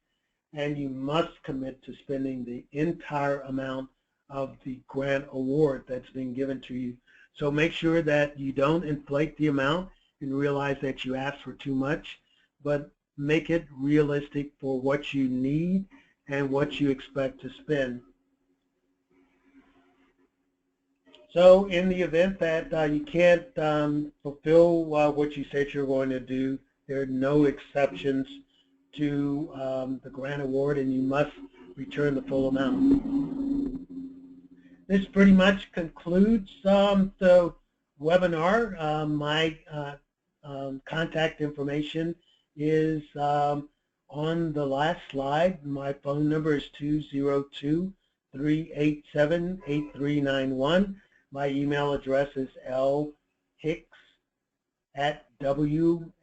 And you must commit to spending the entire amount of the grant award that's being given to you. So make sure that you don't inflate the amount and realize that you asked for too much, but make it realistic for what you need and what you expect to spend. So in the event that you can't fulfill what you said you're going to do, there are no exceptions to the grant award, and you must return the full amount. This pretty much concludes the webinar. My contact information is on the last slide. My phone number is 202-387-8391. My email address is lhicks@W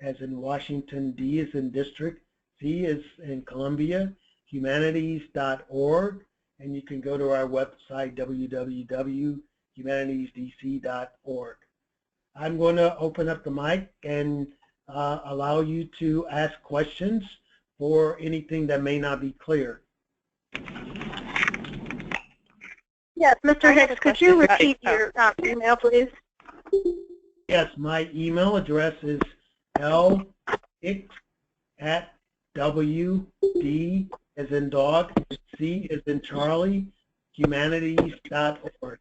as in Washington, D as in district, C as in Columbia, humanities.org, and you can go to our website, www.humanitiesdc.org. I'm going to open up the mic and allow you to ask questions for anything that may not be clear. Yes, Mr. Hicks, could you repeat your email, please? Yes, my email address is lhicks@WD as in dog, C as in Charlie, humanities.org.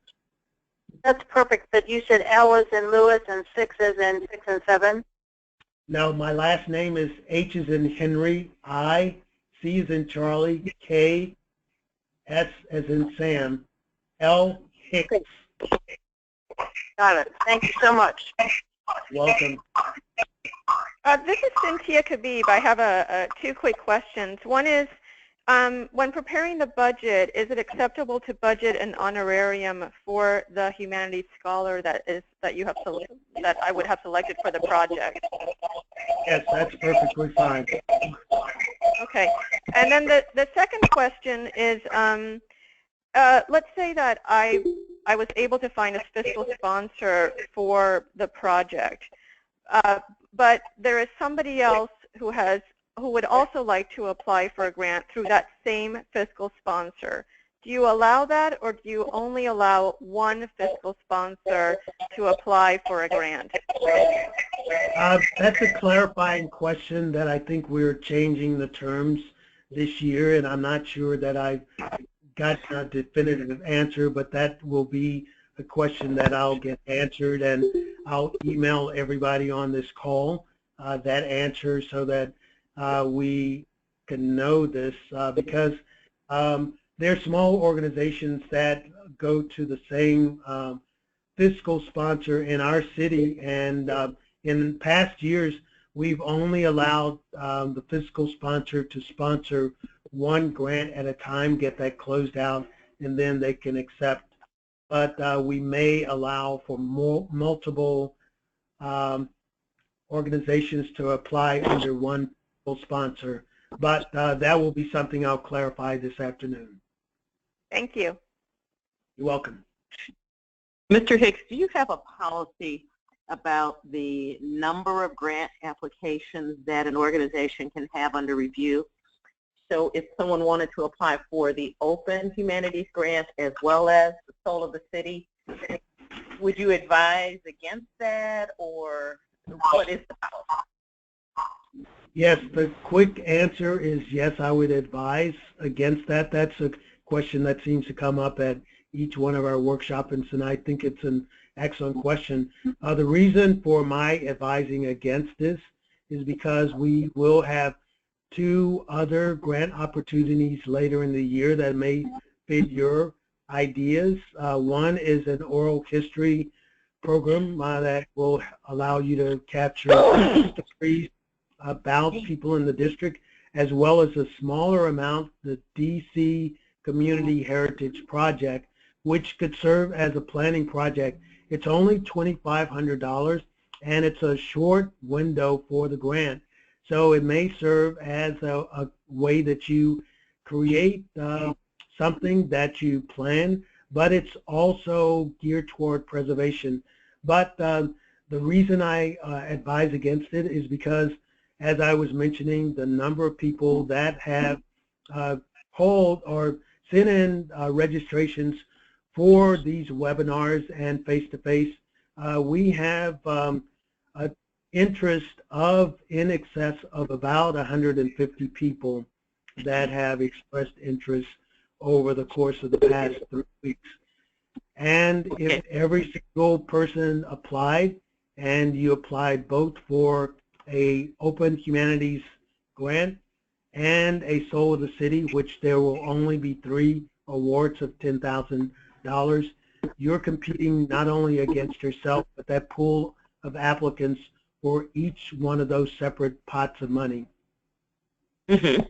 That's perfect, but you said L as in Lewis and 6 as in 6 and 7? No, my last name is H as in Henry, I, C as in Charlie, K, S as in Sam, L. Hicks. Got it. Thank you so much. Welcome. This is Cynthia Khabib. I have two quick questions. One is, when preparing the budget, is it acceptable to budget an honorarium for the Humanities Scholar that I would have selected for the project? Yes, that's perfectly fine. Okay. And then the second question is, let's say that I was able to find a fiscal sponsor for the project, but there is somebody else who would also like to apply for a grant through that same fiscal sponsor. Do you allow that, or do you only allow one fiscal sponsor to apply for a grant? That's a clarifying question that I think we're changing the terms this year, and I'm not sure that I've got a definitive answer, but that will be a question that I'll get answered, and I'll email everybody on this call that answer so that we can know this, because there are small organizations that go to the same fiscal sponsor in our city, and in past years we've only allowed the fiscal sponsor to sponsor one grant at a time, get that closed out, and then they can accept. But we may allow for multiple organizations to apply under one sponsor. But that will be something I'll clarify this afternoon. Thank you. You're welcome. Mr. Hicks, do you have a policy about the number of grant applications that an organization can have under review? So if someone wanted to apply for the Open Humanities Grant as well as the Soul of the City, would you advise against that, or what is the policy? Yes, the quick answer is yes, I would advise against that. That's a question that seems to come up at each one of our workshops, and I think it's an excellent question. The reason for my advising against this is because we will have 2 other grant opportunities later in the year that may fit your ideas. One is an oral history program that will allow you to capture stories about people in the district, as well as a smaller amount, the DC Community Heritage Project, which could serve as a planning project. It's only $2,500, and it's a short window for the grant. So it may serve as a way that you create something that you plan, but it's also geared toward preservation. But the reason I advise against it is because, as I was mentioning, the number of people that have called or sent in registrations for these webinars and face-to-face, we have an interest of in excess of about 150 people that have expressed interest over the course of the past 3 weeks. And if every single person applied, and you applied both for a Open Humanities grant and a Soul of the City, which there will only be 3 awards of $10,000, you're competing not only against yourself, but that pool of applicants for each one of those separate pots of money. Mm-hmm.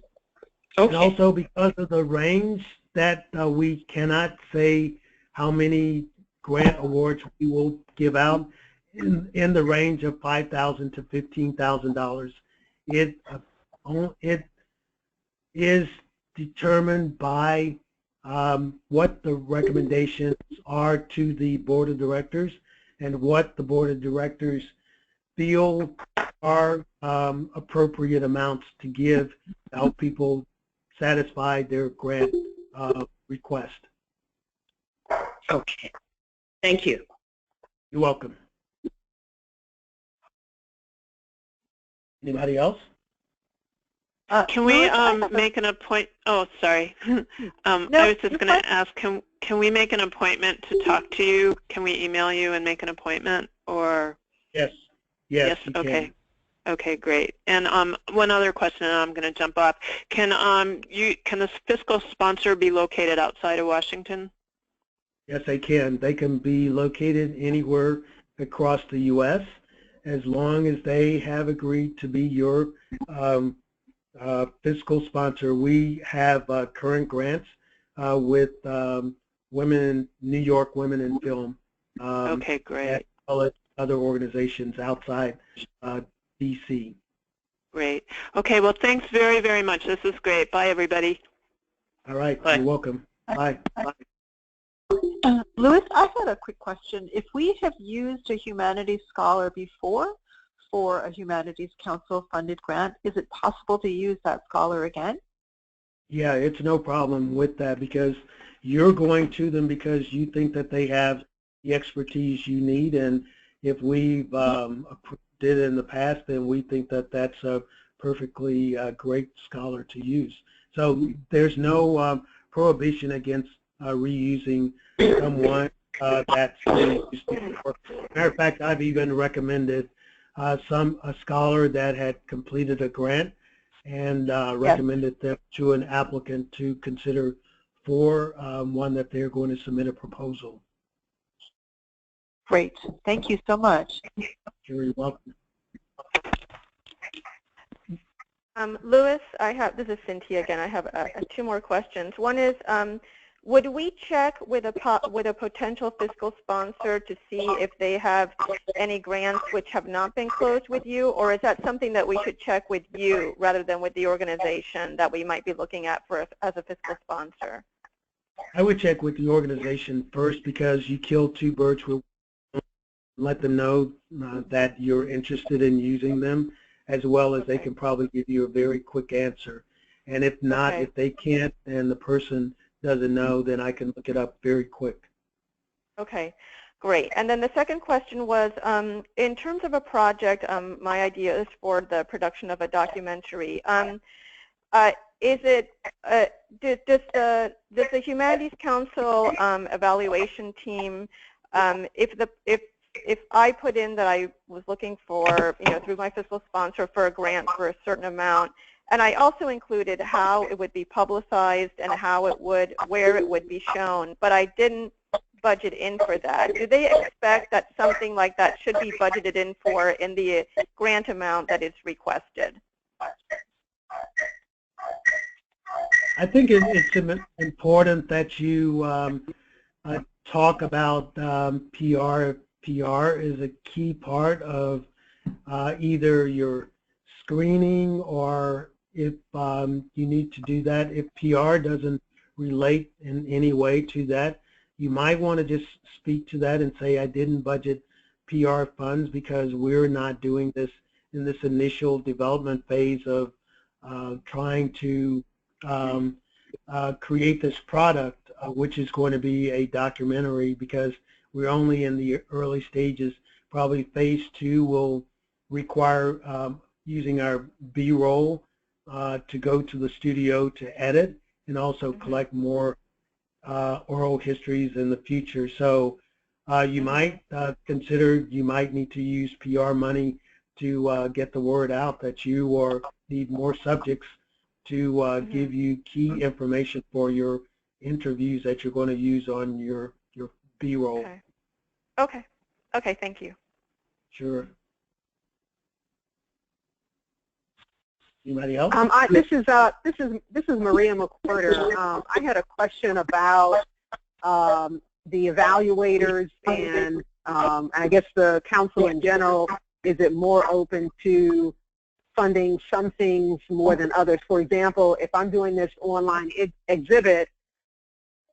Okay. And also, because of the range that we cannot say how many grant awards we will give out in the range of $5,000 to $15,000. It is determined by what the recommendations are to the Board of Directors and what the Board of Directors feel are appropriate amounts to give to help people satisfy their grant request. Okay. Thank you. You're welcome. Anybody else? Can we make an appointment? Oh, sorry. I was just going to ask, can we make an appointment to talk to you? Can we email you and make an appointment? Or yes, yes. Okay. Okay, great. And one other question, and I'm going to jump off. Can the fiscal sponsor be located outside of Washington? Yes, they can. They can be located anywhere across the U.S. as long as they have agreed to be your fiscal sponsor. We have current grants with New York Women in Film. Okay, great. As well as other organizations outside D.C. Great. Okay, well, thanks very, very much. This is great. Bye, everybody. All right. Bye. You're welcome. Bye. Bye. Louis, I had a quick question. If we have used a Humanities Scholar before for a Humanities Council funded grant, is it possible to use that scholar again? Yeah, it's no problem with that because you're going to them because you think that they have the expertise you need, and if we've approved it in the past, then we think that that's a perfectly great scholar to use. So there's no prohibition against reusing someone that's been used before. Matter of fact, I've even recommended a scholar that had completed a grant and recommended them to an applicant to consider for one that they're going to submit a proposal. Great. Thank you so much. You're welcome. Louis, this is Cynthia again. I have 2 more questions. One is, would we check with a potential fiscal sponsor to see if they have any grants which have not been closed with you, or is that something that we should check with you rather than with the organization that we might be looking at as a fiscal sponsor? I would check with the organization first because you kill 2 birds with one. Let them know that you're interested in using them, as well as they can probably give you a very quick answer. And if not, if they can't and the person doesn't know, then I can look it up very quick. Okay, great. And then the second question was, in terms of a project, my idea is for the production of a documentary. Does the Humanities Council evaluation team, if I put in that I was looking for, through my fiscal sponsor for a grant for a certain amount, and I also included how it would be publicized and where it would be shown, but I didn't budget in for that. Do they expect that something like that should be budgeted in for in the grant amount that is requested? I think it's important that you talk about PR PR is a key part of either your screening, or if you need to do that, if PR doesn't relate in any way to that, you might want to just speak to that and say, I didn't budget PR funds because we're not doing this in this initial development phase of trying to create this product, which is going to be a documentary, because we're only in the early stages. Probably phase 2 will require using our B-roll to go to the studio to edit and also collect more oral histories in the future. So you might consider you might need to use PR money to get the word out that you need more subjects to give you key information for your interviews that you're going to use on your B-roll. Okay. Okay, thank you. Sure. Anybody else? This is Maria McWhorter. I had a question about the evaluators and I guess the council in general. Is it more open to funding some things more than others? For example, if I'm doing this online exhibit,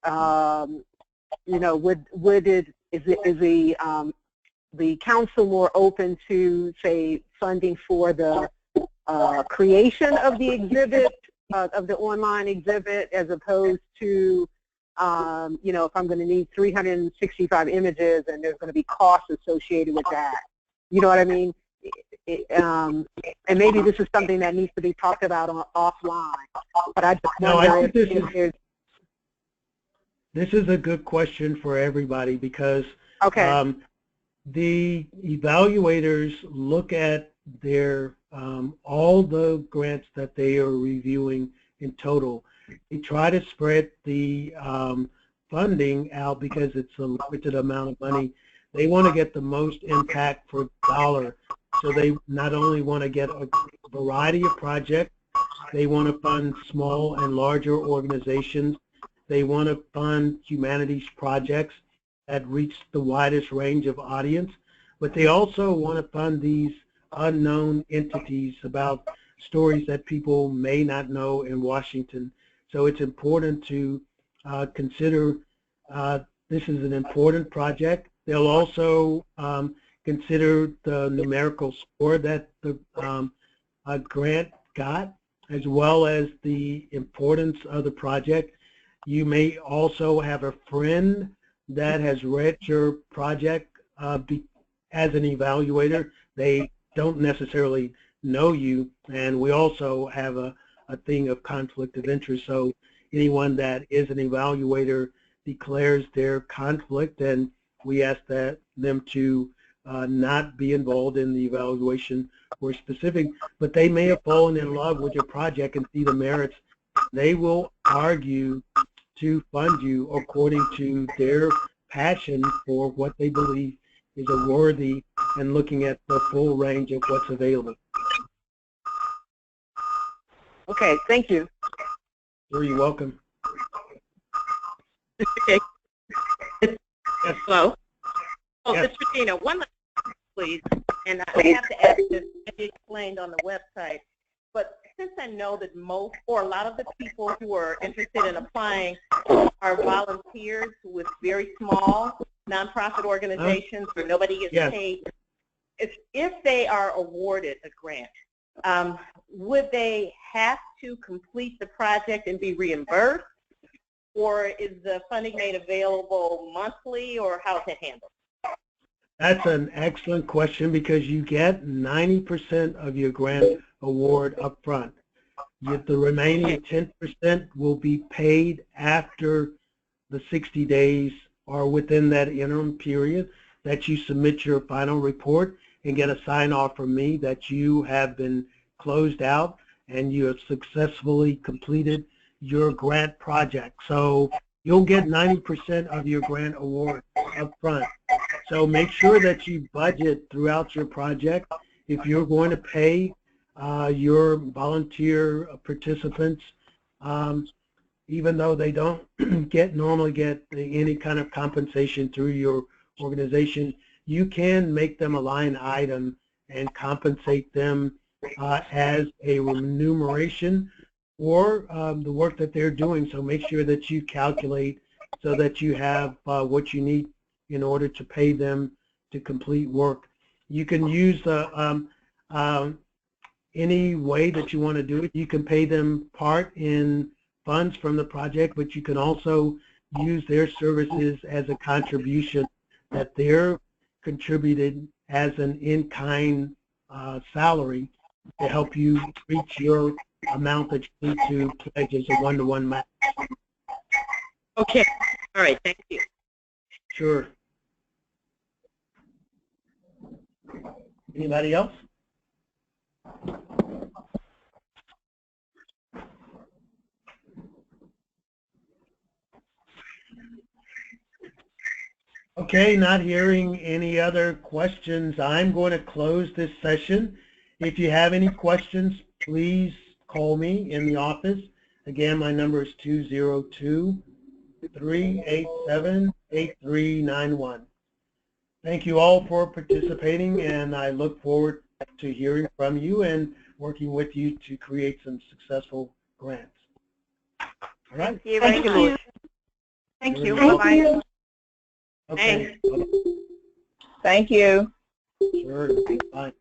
you know, is the council more open to, say, funding for the creation of the exhibit, of the online exhibit, as opposed to, you know, if I'm going to need 365 images and there's going to be costs associated with that. You know what I mean? And maybe this is something that needs to be talked about offline. But I just wonder if this is a good question for everybody, because the evaluators look at their all the grants that they are reviewing in total. They try to spread the funding out because it's a limited amount of money. They want to get the most impact per dollar. So they not only want to get a variety of projects, they want to fund small and larger organizations. They want to fund humanities projects that reach the widest range of audience. But they also want to fund these unknown entities about stories that people may not know in Washington. So it's important to consider this is an important project. They'll also consider the numerical score that the grant got, as well as the importance of the project. You may also have a friend that has read your project as an evaluator. They don't necessarily know you, and we also have a thing of conflict of interest. So anyone that is an evaluator declares their conflict, and we ask them to not be involved in the evaluation for specific, but they may have fallen in love with your project and see the merits. They will argue to fund you according to their passion for what they believe is a worthy, and looking at the full range of what's available. Okay, thank you. Sure, you're welcome. Okay. Hello? Oh, Yes. Mr. Patino, one last question, please. And I have to ask this, maybe explained on the website, but since I know that most, or a lot of the people who are interested in applying are volunteers with very small nonprofit organizations where nobody gets paid, if they are awarded a grant, would they have to complete the project and be reimbursed? Or is the funding made available monthly, or how is it handled? That's an excellent question, because you get 90% of your grant award up front. Yet the remaining 10% will be paid after the 60 days or within that interim period that you submit your final report and get a sign-off from me that you have been closed out and you have successfully completed your grant project. So you'll get 90% of your grant award up front. So make sure that you budget throughout your project. If you're going to pay your volunteer participants, even though they don't normally get any kind of compensation through your organization, you can make them a line item and compensate them as a remuneration for the work that they're doing. So make sure that you calculate so that you have what you need in order to pay them to complete work. You can use any way that you want to do it. You can pay them part in funds from the project, but you can also use their services as a contribution that they're contributed as an in-kind salary to help you reach your amount that you need to pledge as a one-to-one match. Okay. All right. Thank you. Sure. Anybody else? Okay, not hearing any other questions, I'm going to close this session. If you have any questions, please call me in the office. Again, my number is 202-387-8391. Thank you all for participating, and I look forward to hearing from you and working with you to create some successful grants. All right? Thank you very much. Thank you. Bye-bye. Okay. Thank you. Sure. Bye.